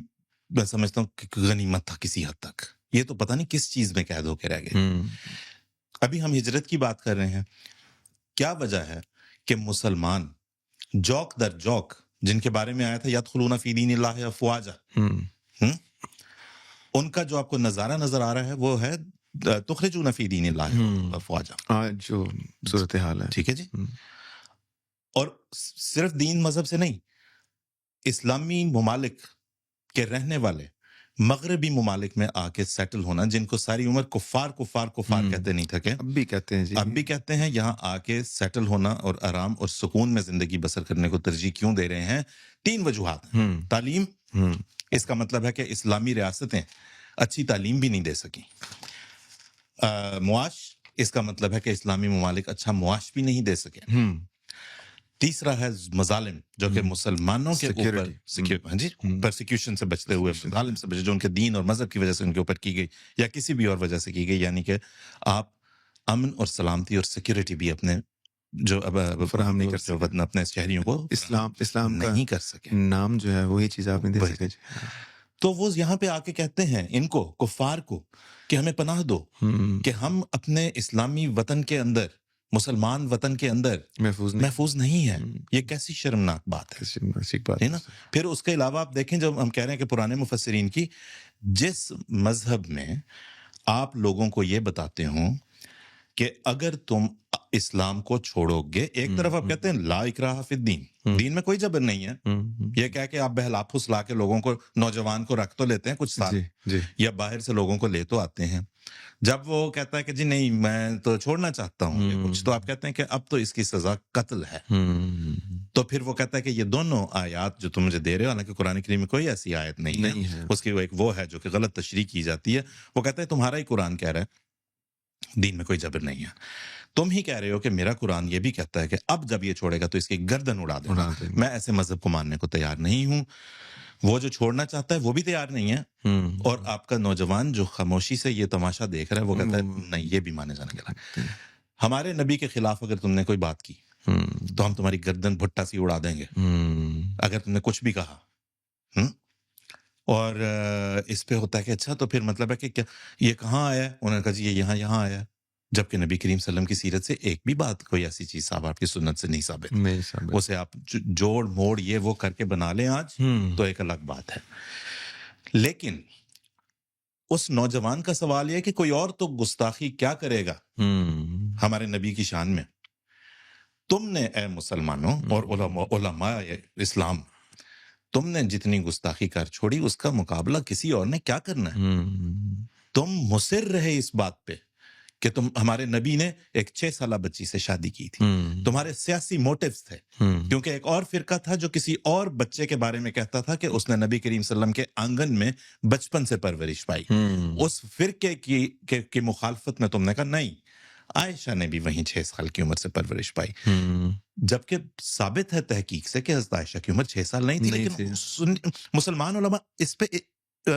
میں سمجھتا ہوں کہ غنیمت تھا کسی حد تک۔ یہ تو پتہ نہیں کس چیز میں قید ہو کے رہ گئے۔ ابھی ہم ہجرت کی بات کر رہے ہیں، کیا وجہ ہے کہ مسلمان جوک در جوک جن کے بارے میں آیا تھا یدخلون فی دین اللہ افواجا، ان کا جو آپ کو نظارہ نظر آ رہا ہے وہ ہے تخرجون فی دین اللہ افواجا، آج جو صورتحال ہے، ٹھیک ہے جی۔ اور صرف دین مذہب سے نہیں، اسلامی ممالک کے رہنے والے مغربی ممالک میں آ کے سیٹل ہونا، جن کو ساری عمر کفار کفار کفار کہتے نہیں تھکے، اب بھی کہتے ہیں جی، اب بھی کہتے ہیں، یہاں آ کے سیٹل ہونا اور آرام اور سکون میں زندگی بسر کرنے کو ترجیح کیوں دے رہے ہیں؟ 3 وجوہات ہیں۔ تعلیم، اس کا مطلب ہے کہ اسلامی ریاستیں اچھی تعلیم بھی نہیں دے سکیں۔ معاش، اس کا مطلب ہے کہ اسلامی ممالک اچھا معاش بھی نہیں دے سکے۔ تیسرا ہے مظالم، جو کہ مسلمانوں کے اوپر پرسیکیوشن سے بچتے ہوئے، مظالم سے بچے جو ان کے دین اور مذہب کی وجہ سے ان کے اوپر کی گئی یا کسی بھی اور وجہ سے کی گئی، یعنی کہ آپ امن اور سلامتی اور سیکیورٹی بھی اپنے جو فراہم نہیں کر سکتے، اپنے شہریوں کو اسلام نہیں کر سکے، نام جو ہے وہی چیز آپ نہیں دے سکے۔ تو وہ یہاں پہ آ کے کہتے ہیں ان کو، کفار کو، کہ ہمیں پناہ دو کہ ہم اپنے اسلامی وطن کے اندر، مسلمان وطن کے اندر محفوظ نہیں ہے۔ یہ کیسی شرمناک بات ہے نا۔ پھر اس کے علاوہ آپ دیکھیں، جب ہم کہہ رہے ہیں کہ پرانے مفسرین کی، جس مذہب میں آپ لوگوں کو یہ بتاتے ہوں کہ اگر تم اسلام کو چھوڑو گے، ایک طرف آپ کہتے ہیں لا اکراہ فی الدین، دین میں کوئی جبر نہیں ہے، یہ کہہ کے آپ بہلا پھسلا کے لوگوں کو، نوجوان کو رکھ تو لیتے ہیں کچھ سال، یا باہر سے لوگوں کو لے تو آتے ہیں، جب وہ کہتا ہے کہ جی نہیں میں تو چھوڑنا چاہتا ہوں یہ کچھ، تو آپ کہتے ہیں کہ اب تو اس کی سزا قتل ہے۔ تو پھر وہ کہتا ہے کہ یہ دونوں آیات جو تم مجھے دے رہے ہو، حالانکہ قرآن کریم میں کوئی ایسی آیت نہیں ہے، اس کی وہ ہے جو کہ غلط تشریح کی جاتی ہے۔ وہ کہتا ہے تمہارا ہی قرآن کہہ رہا ہے دین میں کوئی جبر نہیں ہے، تم ہی کہہ رہے ہو کہ میرا قرآن یہ بھی کہتا ہے کہ اب جب یہ چھوڑے گا تو اس کی گردن اڑا دے گا۔ میں ایسے مذہب کو ماننے کو تیار نہیں ہوں۔ وہ جو چھوڑنا چاہتا ہے وہ بھی تیار نہیں ہے، اور آپ کا نوجوان جو خاموشی سے یہ تماشا دیکھ رہا ہے وہ کہتا ہے نہیں، یہ بھی مانے جانے کے لائق۔ ہمارے نبی کے خلاف اگر تم نے کوئی بات کی تو ہم تمہاری گردن بھٹا سی اڑا دیں گے اگر تم نے کچھ بھی کہا۔ اور اس پہ ہوتا ہے کہ اچھا تو پھر مطلب ہے کہ کیا یہ کہاں آیا ہے؟ انہوں نے کہا جی یہ یہاں آیا ہے، جبکہ نبی کریم صلی اللہ علیہ وسلم کی سیرت سے ایک بھی بات، کوئی ایسی چیز صاحب آپ کی سنت سے نہیں ثابت، اسے آپ جوڑ موڑ یہ وہ کر کے بنا لیں آج تو ایک الگ بات ہے۔ لیکن اس نوجوان کا سوال یہ ہے کہ کوئی اور تو گستاخی کیا کرے گا ہمارے نبی کی شان میں؟ تم نے اے مسلمانوں اور علماء اسلام، تم نے جتنی گستاخی کر چھوڑی اس کا مقابلہ کسی اور نے کیا کرنا ہے؟ تم مصر رہے اس بات پہ کہ تم ہمارے نبی نے ایک 6 سالہ بچی سے شادی کی تھی. تمہارے سیاسی موٹیوز تھے، کیونکہ ایک اور فرقہ تھا جو کسی اور بچے کے بارے میں کہتا تھا کہ اس نے نبی کریم صلی اللہ علیہ وسلم کے آنگن میں بچپن سے پرورش پائی. اس فرقے کی مخالفت میں تم نے کہا نہیں، عائشہ نے بھی وہیں 6 سال کی عمر سے پرورش پائی. جبکہ ثابت ہے تحقیق سے کہ حضرت عائشہ کی عمر 6 سال نہیں تھی، لیکن مسلمان علماء اس پہ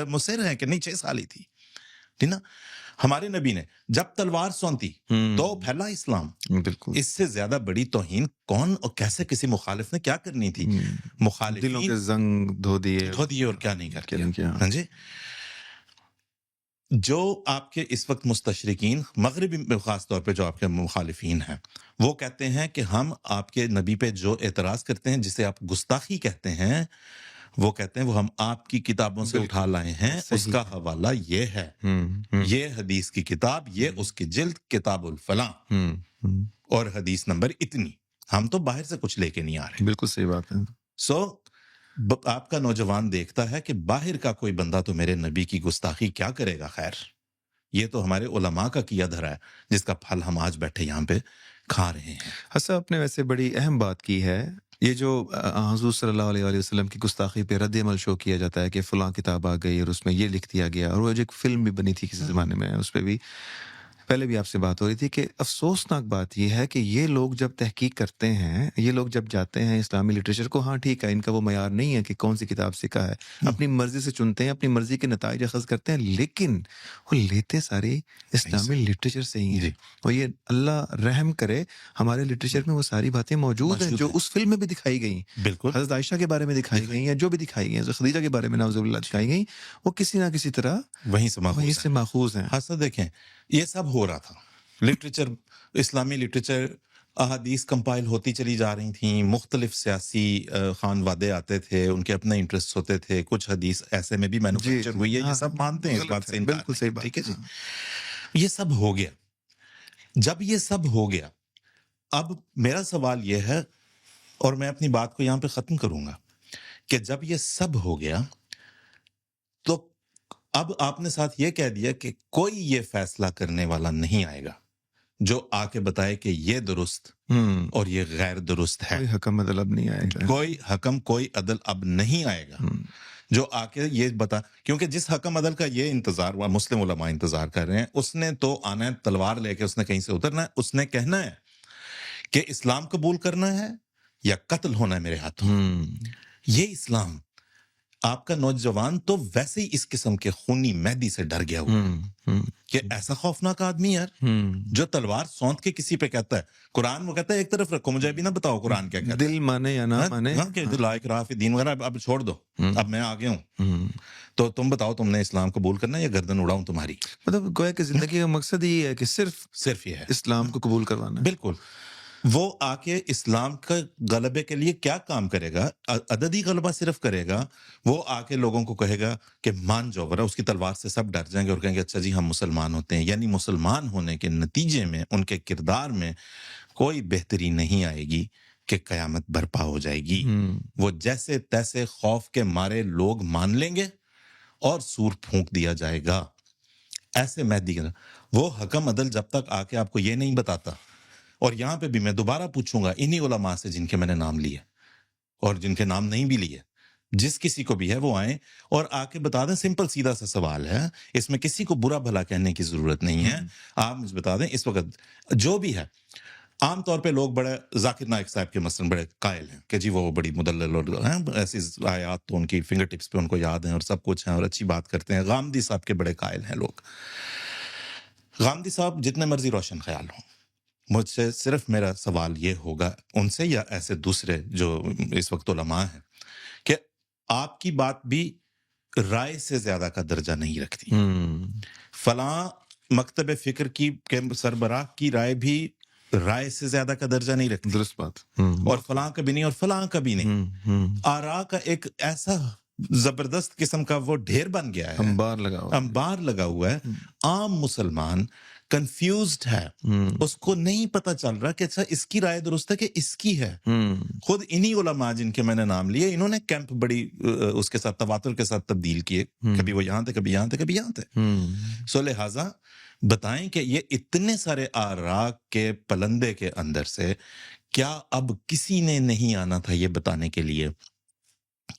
مصر ہیں کہ نہیں 6 سال ہی تھی. ٹھیک نا. ہمارے نبی نے جب تلوار سونتی تو پھیلا اسلام. بالکل. اس سے زیادہ بڑی توہین کون اور کیسے کسی مخالف نے کیا کرنی تھی؟ مخالفین دلوں کے زنگ دھو دیے اور کیا نہیں کیا. ہاں ہاں جی. جو آپ کے اس وقت مستشرقین مغربی میں خاص طور پہ جو آپ کے مخالفین ہیں وہ کہتے ہیں کہ ہم آپ کے نبی پہ جو اعتراض کرتے ہیں جسے آپ گستاخی کہتے ہیں، وہ کہتے ہیں وہ ہم آپ کی کتابوں سے اٹھا لائے ہیں. اس کا حوالہ یہ ہے، یہ حدیث کی کتاب، یہ اس کی جلد کتاب الفلاں اور حدیث نمبر اتنی. ہم تو باہر سے کچھ لے کے نہیں آ رہے. بالکل صحیح بات ہے. آپ کا نوجوان دیکھتا ہے کہ باہر کا کوئی بندہ تو میرے نبی کی گستاخی کیا کرے گا. خیر، یہ تو ہمارے علماء کا کیا دھرا ہے جس کا پھل ہم آج بیٹھے یہاں پہ کھا رہے ہیں. حسن آپ نے ویسے بڑی اہم بات کی ہے. یہ جو حضور صلی اللہ علیہ وآلہ وسلم کی گستاخی پہ رد عمل شو کیا جاتا ہے کہ فلاں کتاب آ گئی اور اس میں یہ لکھ دیا گیا، اور وہ جو ایک فلم بھی بنی تھی کسی زمانے میں، اس پہ بھی پہلے بھی آپ سے بات ہو رہی تھی کہ افسوسناک بات یہ ہے کہ یہ لوگ جب تحقیق کرتے ہیں، یہ لوگ جب جاتے ہیں اسلامی لٹریچر کو، ہاں ٹھیک ہے ان کا وہ معیار نہیں ہے کہ کون سی کتاب سے کہا ہے، اپنی مرضی سے چنتے ہیں، اپنی مرضی کے نتائج اخذ کرتے ہیں، لیکن وہ لیتے سارے اسلامی لٹریچر سے ہی ہیں. اور یہ اللہ رحم کرے ہمارے لٹریچر میں وہ ساری باتیں موجود ہیں جو اس فلم میں بھی دکھائی گئیں. بالکل حضرت عائشہ کے بارے میں دکھائی گئی ہیں، جو بھی دکھائی گئی ہیں، حضرت خدیجہ کے بارے میں نعوذ باللہ دکھائی گئی، وہ کسی نہ کسی طرح وہیں سے ماخوذ ہیں. حسن دیکھیں، یہ سب ہو رہا تھا. لٹریچر، اسلامی لٹریچر، احادیث کمپائل ہوتی چلی جا رہی تھیں، مختلف سیاسی خان وادے آتے تھے، ان کے اپنے انٹرسٹ ہوتے تھے، کچھ حدیث ایسے میں بھی مینوفیکچر ہوئی ہے. یہ سب مانتے ہیں اس بات سے، بالکل صحیح بات. ٹھیک ہے جی. یہ سب ہو گیا. جب یہ سب ہو گیا، اب میرا سوال یہ ہے، اور میں اپنی بات کو یہاں پہ ختم کروں گا، کہ جب یہ سب ہو گیا تو اب آپ نے ساتھ یہ کہہ دیا کہ کوئی یہ فیصلہ کرنے والا نہیں آئے گا جو آ کے بتائے کہ یہ درست اور یہ غیر درست ہے. کوئی حکم عدل اب نہیں آئے گا. کوئی حکم، کوئی عدل اب نہیں آئے گا جو آ کے یہ بتا، کیونکہ جس حکم عدل کا یہ انتظار ہوا، مسلم علماء انتظار کر رہے ہیں، اس نے تو آنا ہے تلوار لے کے، اس نے کہیں سے اترنا ہے، اس نے کہنا ہے کہ اسلام قبول کرنا ہے یا قتل ہونا ہے میرے ہاتھوں. یہ اسلام. آپ کا نوجوان تو ویسے ہی اس قسم کے خونی مہدی سے ڈر گیا ہوا کہ ایسا خوفناک آدمی یار جو تلوار سونت کے کسی پہ کہتا ہے. قرآن وہ کہتا ہے ایک طرف رکھو، مجھے بھی نہ بتاؤ قرآن کیا کہتا ہے، دل مانے یا نہ مانے، کہ لا اکراہ فی الدین وغیرہ اب چھوڑ دو، اب میں آگے ہوں، تو تم بتاؤ تم نے اسلام قبول کرنا ہے یا گردن اڑاؤں تمہاری. مطلب گویا کہ زندگی کا مقصد یہ ہے کہ صرف یہ ہے اسلام کو قبول کروانا ہے. بالکل. وہ آ کے اسلام کا غلبے کے لیے کیا کام کرے گا؟ عددی غلبہ صرف کرے گا. وہ آ کے لوگوں کو کہے گا کہ مان جاؤ، ورنہ اس کی تلوار سے سب ڈر جائیں گے اور کہیں گے اچھا جی ہم مسلمان ہوتے ہیں. یعنی مسلمان ہونے کے نتیجے میں ان کے کردار میں کوئی بہتری نہیں آئے گی کہ قیامت برپا ہو جائے گی. وہ جیسے تیسے خوف کے مارے لوگ مان لیں گے اور سور پھونک دیا جائے گا. ایسے مہدی وہ حکم عدل جب تک آ کے آپ کو یہ نہیں بتاتا. اور یہاں پہ بھی میں دوبارہ پوچھوں گا انہی علماء سے جن کے میں نے نام لیے اور جن کے نام نہیں بھی لیے، جس کسی کو بھی ہے وہ آئیں اور آ کے بتا دیں. سمپل سیدھا سا سوال ہے، اس میں کسی کو برا بھلا کہنے کی ضرورت نہیں ہے. آپ مجھے بتا دیں اس وقت جو بھی ہے. عام طور پہ لوگ بڑے ذاکر نائک صاحب کے مثلاً بڑے قائل ہیں کہ جی وہ بڑی مدلل اور ایسی آیات تو ان کی فنگر ٹپس پہ ان کو یاد ہیں اور سب کچھ ہیں اور اچھی بات کرتے ہیں. غامدی صاحب کے بڑے قائل ہیں لوگ. غامدی صاحب جتنے مرضی روشن خیال ہوں، مجھ سے صرف میرا سوال یہ ہوگا ان سے یا ایسے دوسرے جو اس وقت علماء ہیں کہ آپ کی بات بھی رائے سے زیادہ کا درجہ نہیں رکھتی. فلاں مکتب فکر کی سربراہ کی رائے بھی رائے سے زیادہ کا درجہ نہیں رکھتی. درست بات. اور فلاں کا بھی نہیں اور فلاں کا بھی نہیں. آراء کا ایک ایسا زبردست قسم کا وہ ڈھیر بن گیا ہے, انبار لگا ہوا ہے. انبار لگا ہوا ہے. عام مسلمان کنفیوزڈ ہے, اس کو نہیں پتا چل رہا کہ اچھا اس کی رائے درست ہے کہ اس کی ہے. خود انہی علماء جن کے میں نے نام لیے, انہوں نے کیمپ بڑی اس کے ساتھ تواتر کے ساتھ تبدیل کیے, کبھی وہ یہاں تھے, کبھی یہاں تھے, کبھی یہاں تھے. سو لہٰذا بتائیں کہ یہ اتنے سارے آراء کے پلندے کے اندر سے کیا اب کسی نے نہیں آنا تھا یہ بتانے کے لیے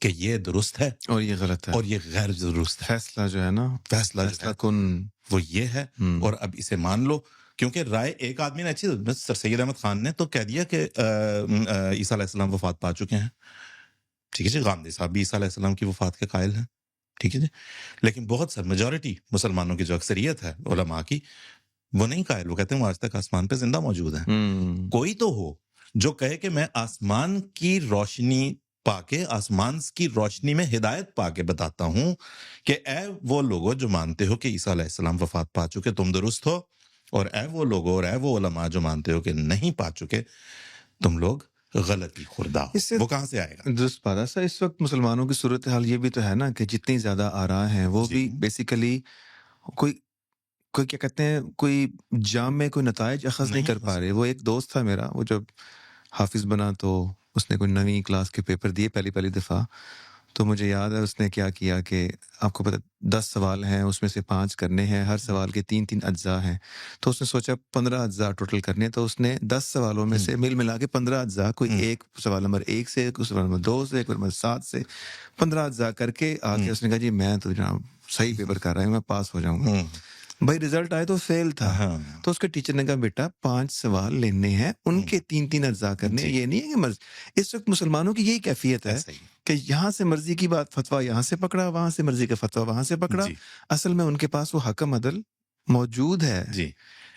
کہ یہ درست ہے اور یہ غلط ہے, اور یہ غیر درست ہے. فیصلہ جو ہے نا, فیصلہ کن وہ یہ ہے, اور اب اسے مان لو. کیونکہ رائے ایک آدمی نے اچھی, سر سید احمد خان نے تو کہہ دیا کہ عیسیٰ علیہ السلام وفات پا چکے ہیں. ٹھیک ہے جی, غامدی صاحب بھی عیسیٰ علیہ السلام کی وفات کے قائل ہیں. ٹھیک ہے جی, لیکن بہت سر میجورٹی مسلمانوں کی جو اکثریت ہے علماء کی, وہ نہیں قائل. وہ کہتے ہیں وہ آج تک آسمان پہ زندہ موجود ہیں. کوئی تو ہو جو کہے کہ میں آسمان کی روشنی پا کے, آسمان کی روشنی میں ہدایت پا کے بتاتا ہوں کہ اے وہ لوگوں جو مانتے ہو کہ عیسیٰ علیہ السلام وفات پا چکے تم درست ہو, اور اے وہ لوگوں اور اے وہ علماء جو مانتے ہو کہ نہیں پا چکے تم لوگ غلطی خوردہ ہو. وہ کہاں سے آئے گا؟ درست بات ہے سر. اس وقت مسلمانوں کی صورتحال یہ بھی تو ہے نا کہ جتنی زیادہ آراء ہیں وہ بھی بیسیکلی کوئی کیا کہتے ہیں, کوئی جامع کوئی نتائج اخذ نہیں کر پا رہے. وہ ایک دوست تھا میرا, وہ جب حافظ بنا تو اس نے کوئی 9ویں کلاس کے پیپر دیے پہلی دفعہ. تو مجھے یاد ہے اس نے کیا کیا کہ آپ کو پتہ 10 سوال ہیں, اس میں سے 5 کرنے ہیں, ہر سوال کے 3 اجزاء ہیں. تو اس نے سوچا 15 اجزاء ٹوٹل کرنے, تو اس نے 10 سوالوں میں سے ملا کے 15 اجزاء, کوئی ایک سوال نمبر 1 سے, کوئی سوال نمبر 2 سے, کوئی نمبر 7 سے 15 اجزاء کر کے آ کے اس نے کہا جی میں تو جناب صحیح پیپر کر رہا ہوں, میں پاس ہو جاؤں گا. بھائی رزلٹ آئے تو فیل تھا. تو اس کے ٹیچر نے کہا بیٹا 5 سوال لینے ہیں, ان کے 3 اجزاء کرنے. یہ نہیں ہے کہ اس وقت مسلمانوں کی یہی کیفیت ہے کہ یہاں سے مرضی کی بات فتویٰ یہاں سے پکڑا, وہاں سے مرضی کا فتویٰ وہاں سے پکڑا. اصل میں ان کے پاس وہ حکم عدل موجود ہے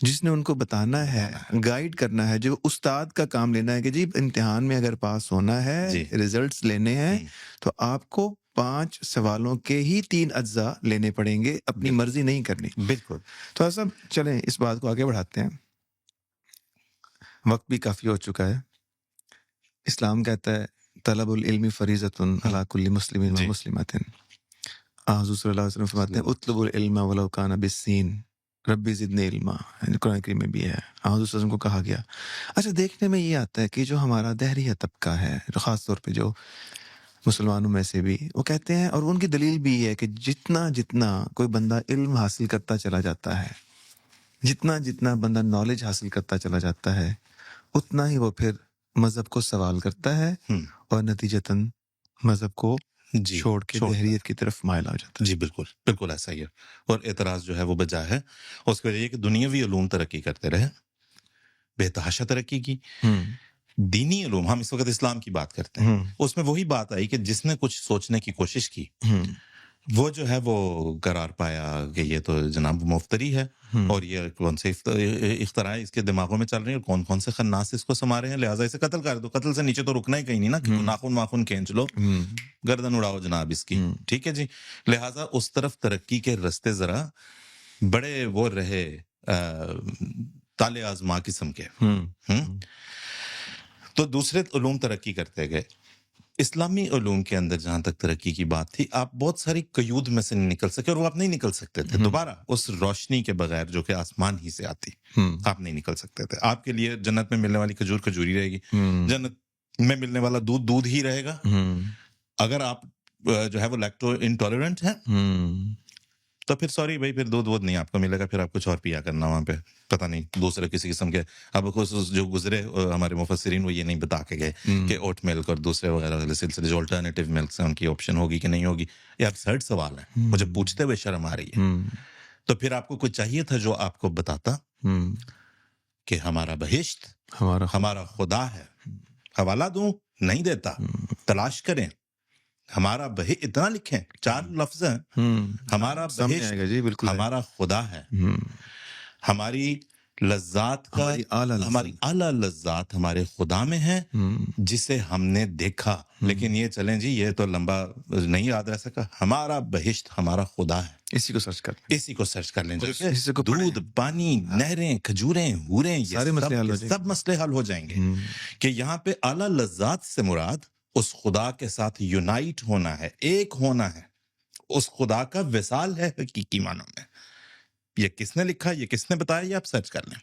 جس نے ان کو بتانا ہے, گائیڈ کرنا ہے, جو استاد کا کام لینا ہے کہ جی امتحان میں اگر پاس ہونا ہے, ریزلٹس لینے ہیں, تو آپ کو 5 سوالوں کے ہی 3 اجزاء لینے پڑیں گے, اپنی مرضی نہیں کرنی. بالکل. تو ایسا چلیں اس بات کو آگے بڑھاتے ہیں, وقت بھی کافی ہو چکا ہے. اسلام کہتا ہے طلب العلم فریضۃ علی کل مسلم و مسلمۃ. حضور صلی اللہ علیہ وسلم فرماتے ہیں اطلبوا العلم ولو کان بالسین ربی زدنی علما. قرآن کریم میں بھی ہے, حضور صلی اللہ علیہ وسلم کو کہا گیا. اچھا دیکھنے میں یہ آتا ہے کہ جو ہمارا دہریہ طبقہ ہے, خاص طور پہ جو مسلمانوں میں سے بھی, وہ کہتے ہیں, اور ان کی دلیل بھی یہ ہے کہ جتنا کوئی بندہ علم حاصل کرتا چلا جاتا ہے, جتنا بندہ نالج حاصل کرتا چلا جاتا ہے, اتنا ہی وہ پھر مذہب کو سوال کرتا ہے, اور نتیجتاً مذہب کو چھوڑ کے دہریت کی طرف مائل ہو جاتا ہے. جی بالکل بالکل ایسا ہی ہے. اور اعتراض جو ہے وہ بجا ہے, اس کی وجہ یہ کہ دنیاوی علوم ترقی کرتے رہے, بے تحاشا ترقی کی. دینی علوم, ہم اس وقت اسلام کی بات کرتے ہیں, اس میں وہی بات آئی کہ جس نے کچھ سوچنے کی کوشش کی وہ جو ہے وہ قرار پایا کہ یہ تو جناب مفتری ہے, اور یہ کون سے اختراع اس کے دماغوں میں چل رہے ہیں, اور کون سے خناس اس کو سنبھال ہیں, لہٰذا اسے قتل کر دو. قتل سے نیچے تو رکنا ہی کہیں نہیں نا, کہ ناخن کھینچ لو, گردن اڑاؤ جناب اس کی. ٹھیک ہے جی. لہٰذا اس طرف ترقی کے رستے ذرا بڑے وہ رہے تالے آزما قسم کے. تو دوسرے علوم ترقی کرتے گئے. اسلامی علوم کے اندر جہاں تک ترقی کی بات تھی, آپ بہت ساری قیود میں سے نہیں نکل سکے, اور وہ آپ نہیں نکل سکتے تھے دوبارہ اس روشنی کے بغیر جو کہ آسمان ہی سے آتی, آپ نہیں نکل سکتے تھے. آپ کے لیے جنت میں ملنے والی کھجور کھجوری رہے گی, جنت میں ملنے والا دودھ دودھ ہی رہے گا. اگر آپ جو ہے وہ لیکٹو انٹالرنٹ ہیں تو پھر سوری بھائی, پھر دودھ وودھ نہیں آپ کو ملے گا, پھر آپ کچھ اور پیا کرنا وہاں پہ, پتہ نہیں دوسرے کسی قسم کے. اب جو گزرے ہمارے مفسرین وہ یہ نہیں بتا کے گئے کہ اوٹ ملک اور دوسرے وغیرہ سلسلے جو الٹرنیٹیو ملک سے ان کی آپشن ہوگی کہ نہیں ہوگی. یہ ابسرڈ سوال ہے, مجھے پوچھتے ہوئے شرم آ رہی ہے. تو پھر آپ کو کچھ چاہیے تھا جو آپ کو بتاتا کہ ہمارا بہشت ہمارا خدا ہے. حوالہ دوں, نہیں دیتا, تلاش کریں. ہمارا اتنا لکھیں, 4 لفظ ہیں, ہمارا بہشت ہمارا خدا ہے. ہماری لذات کا, ہماری اعلیٰ لذات ہمارے خدا میں ہے جسے ہم نے دیکھا. لیکن یہ چلیں جی, یہ تو لمبا نہیں یاد رہ سکا. ہمارا بہشت ہمارا خدا ہے. اسی کو سرچ کر لیں, دودھ, پانی, نہریں, کھجوریں, حوریں, یہ سب مسئلے حل ہو جائیں گے. کہ یہاں پہ اعلیٰ لذات سے مراد اس خدا کے ساتھ یونائٹ ہونا ہے، ایک ہونا ہے، اس خدا کا وصال ہے حقیقی معنوں میں۔ یہ کس نے لکھا، یہ کس نے بتایا، یہ آپ سرچ کر لیں۔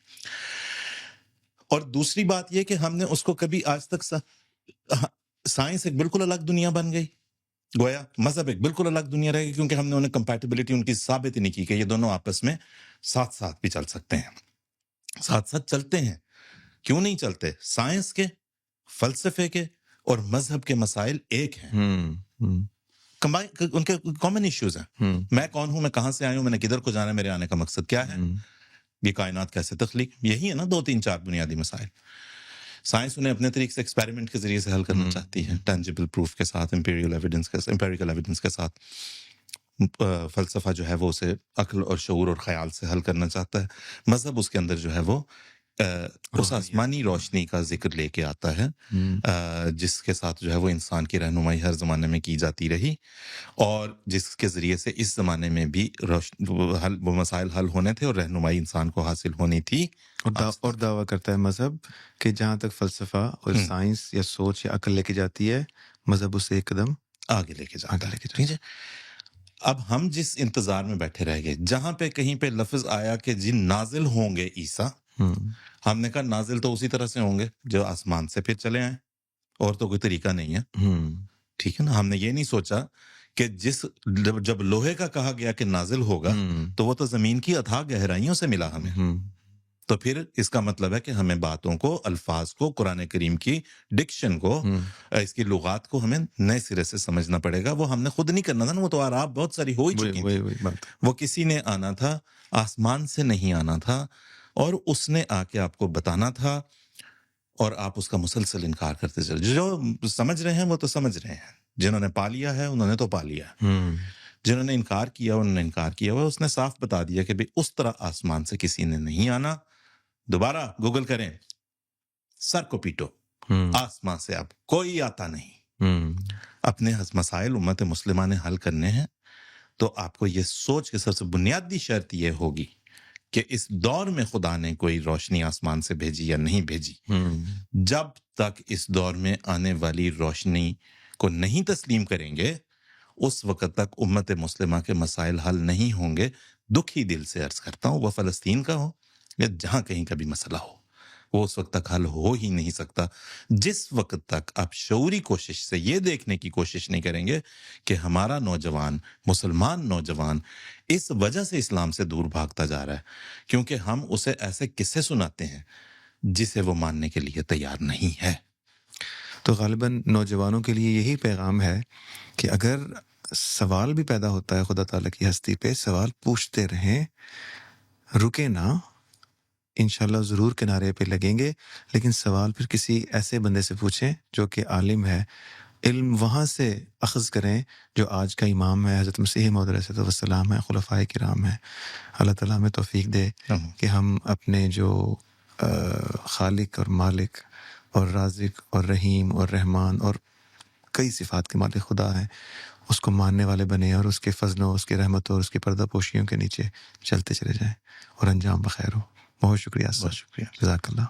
اور دوسری بات یہ کہ ہم نے اس کو کبھی آج تک سائنس ایک بالکل الگ دنیا بن گئی، گویا مذہب ایک بالکل الگ دنیا رہے گی، کیونکہ ہم نے انہیں کمپیٹیبلٹی ان کی ثابت ہی نہیں کی کہ یہ دونوں آپس میں ساتھ ساتھ بھی چل سکتے ہیں، ساتھ ساتھ چلتے ہیں۔ کیوں نہیں چلتے؟ سائنس کے، فلسفے کے اور مذہب کے مسائل ایک ہیں، ان کے کامن ایشوز ہیں۔ میں کون ہوں، میں کہاں سے آیا ہوں، میں نے کدھر کو جانا ہے، میرے آنے کا مقصد کیا ہے، یہ کائنات کیسے تخلیق، یہی ہے نا 2-3-4 بنیادی مسائل۔ سائنس انہیں اپنے طریقے سے ایکسپیریمنٹ کے ذریعے سے حل کرنا چاہتی ہے، ٹینجیبل پروف کے ساتھ، امپیریکل ایویڈنس کے ساتھ۔ فلسفہ جو ہے وہ اسے عقل اور شعور اور خیال سے حل کرنا چاہتا ہے۔ مذہب اس کے اندر جو ہے وہ اس آسمانی روشنی کا ذکر لے کے آتا ہے، جس کے ساتھ جو ہے وہ انسان کی رہنمائی ہر زمانے میں کی جاتی رہی، اور جس کے ذریعے سے اس زمانے میں بھی وہ مسائل حل ہونے تھے اور رہنمائی انسان کو حاصل ہونی تھی۔ اور دعویٰ کرتا ہے مذہب کہ جہاں تک فلسفہ اور سائنس یا سوچ یا عقل لے کے جاتی ہے، مذہب اسے ایک قدم آگے لے کے جاتا ہے۔ ٹھیک ہے، اب ہم جس انتظار میں بیٹھے رہ گئے، جہاں پہ کہیں پہ لفظ آیا کہ جن نازل ہوں گے عیسیٰ، ہم نے کہا نازل تو اسی طرح سے ہوں گے جو آسمان سے پھر چلے آئیں، اور تو کوئی طریقہ نہیں ہے۔ ٹھیک ہے نا، ہم نے یہ نہیں سوچا کہ جب لوہے کا کہا گیا کہ نازل ہوگا تو وہ تو زمین کی اتھاہ گہرائیوں سے ملا ہمیں، تو پھر اس کا مطلب ہے کہ ہمیں باتوں کو، الفاظ کو، قرآن کریم کی ڈکشن کو، اس کی لغات کو ہمیں نئے سرے سے سمجھنا پڑے گا۔ وہ ہم نے خود نہیں کرنا تھا نا، وہ تو آراب بہت ساری ہو ہی چکی تھی، وہ کسی نے آنا تھا، آسمان سے نہیں آنا تھا، اور اس نے آ کے آپ کو بتانا تھا، اور آپ اس کا مسلسل انکار کرتے چلے۔ جو سمجھ رہے ہیں وہ تو سمجھ رہے ہیں، جنہوں نے پا لیا ہے انہوں نے تو پا لیا، جنہوں نے انکار کیا انہوں نے انکار کیا ہوا۔ اس نے صاف بتا دیا کہ بھئی اس طرح آسمان سے کسی نے نہیں آنا۔ دوبارہ گوگل کریں، سر کو پیٹو، آسمان سے اب کوئی آتا نہیں۔ اپنے مسائل امت مسلمہ نے حل کرنے ہیں، تو آپ کو یہ سوچ کے سب سے بنیادی شرط یہ ہوگی کہ اس دور میں خدا نے کوئی روشنی آسمان سے بھیجی یا نہیں بھیجی۔ جب تک اس دور میں آنے والی روشنی کو نہیں تسلیم کریں گے، اس وقت تک امت مسلمہ کے مسائل حل نہیں ہوں گے۔ دکھی دل سے عرض کرتا ہوں، وہ فلسطین کا ہو یا جہاں کہیں کا بھی مسئلہ ہو، وہ اس وقت تک حل ہو ہی نہیں سکتا جس وقت تک آپ شعوری کوشش سے یہ دیکھنے کی کوشش نہیں کریں گے کہ ہمارا نوجوان، مسلمان نوجوان اس وجہ سے اسلام سے دور بھاگتا جا رہا ہے کیونکہ ہم اسے ایسے قصے سناتے ہیں جسے وہ ماننے کے لیے تیار نہیں ہے۔ تو غالباً نوجوانوں کے لیے یہی پیغام ہے کہ اگر سوال بھی پیدا ہوتا ہے خدا تعالیٰ کی ہستی پہ، سوال پوچھتے رہیں، رکے نہ، انشاءاللہ ضرور کنارے پہ لگیں گے، لیکن سوال پھر کسی ایسے بندے سے پوچھیں جو کہ عالم ہے، علم وہاں سے اخذ کریں جو آج کا امام ہے، حضرت مسیح موعود علیہ السلام ہے، خلفائے کرام ہے۔ اللہ تعالیٰ ہمیں توفیق دے کہ ہم اپنے جو خالق اور مالک اور رازق اور رحیم اور رحمان اور کئی صفات کے مالک خدا ہیں، اس کو ماننے والے بنے اور اس کے فضلوں، اس کے رحمتوں اور اس کے پردہ پوشیوں کے نیچے چلتے چلے جائیں، اور انجام بخیر ہو۔ بہت شکریہ، بہت شکریہ، جزاک اللہ۔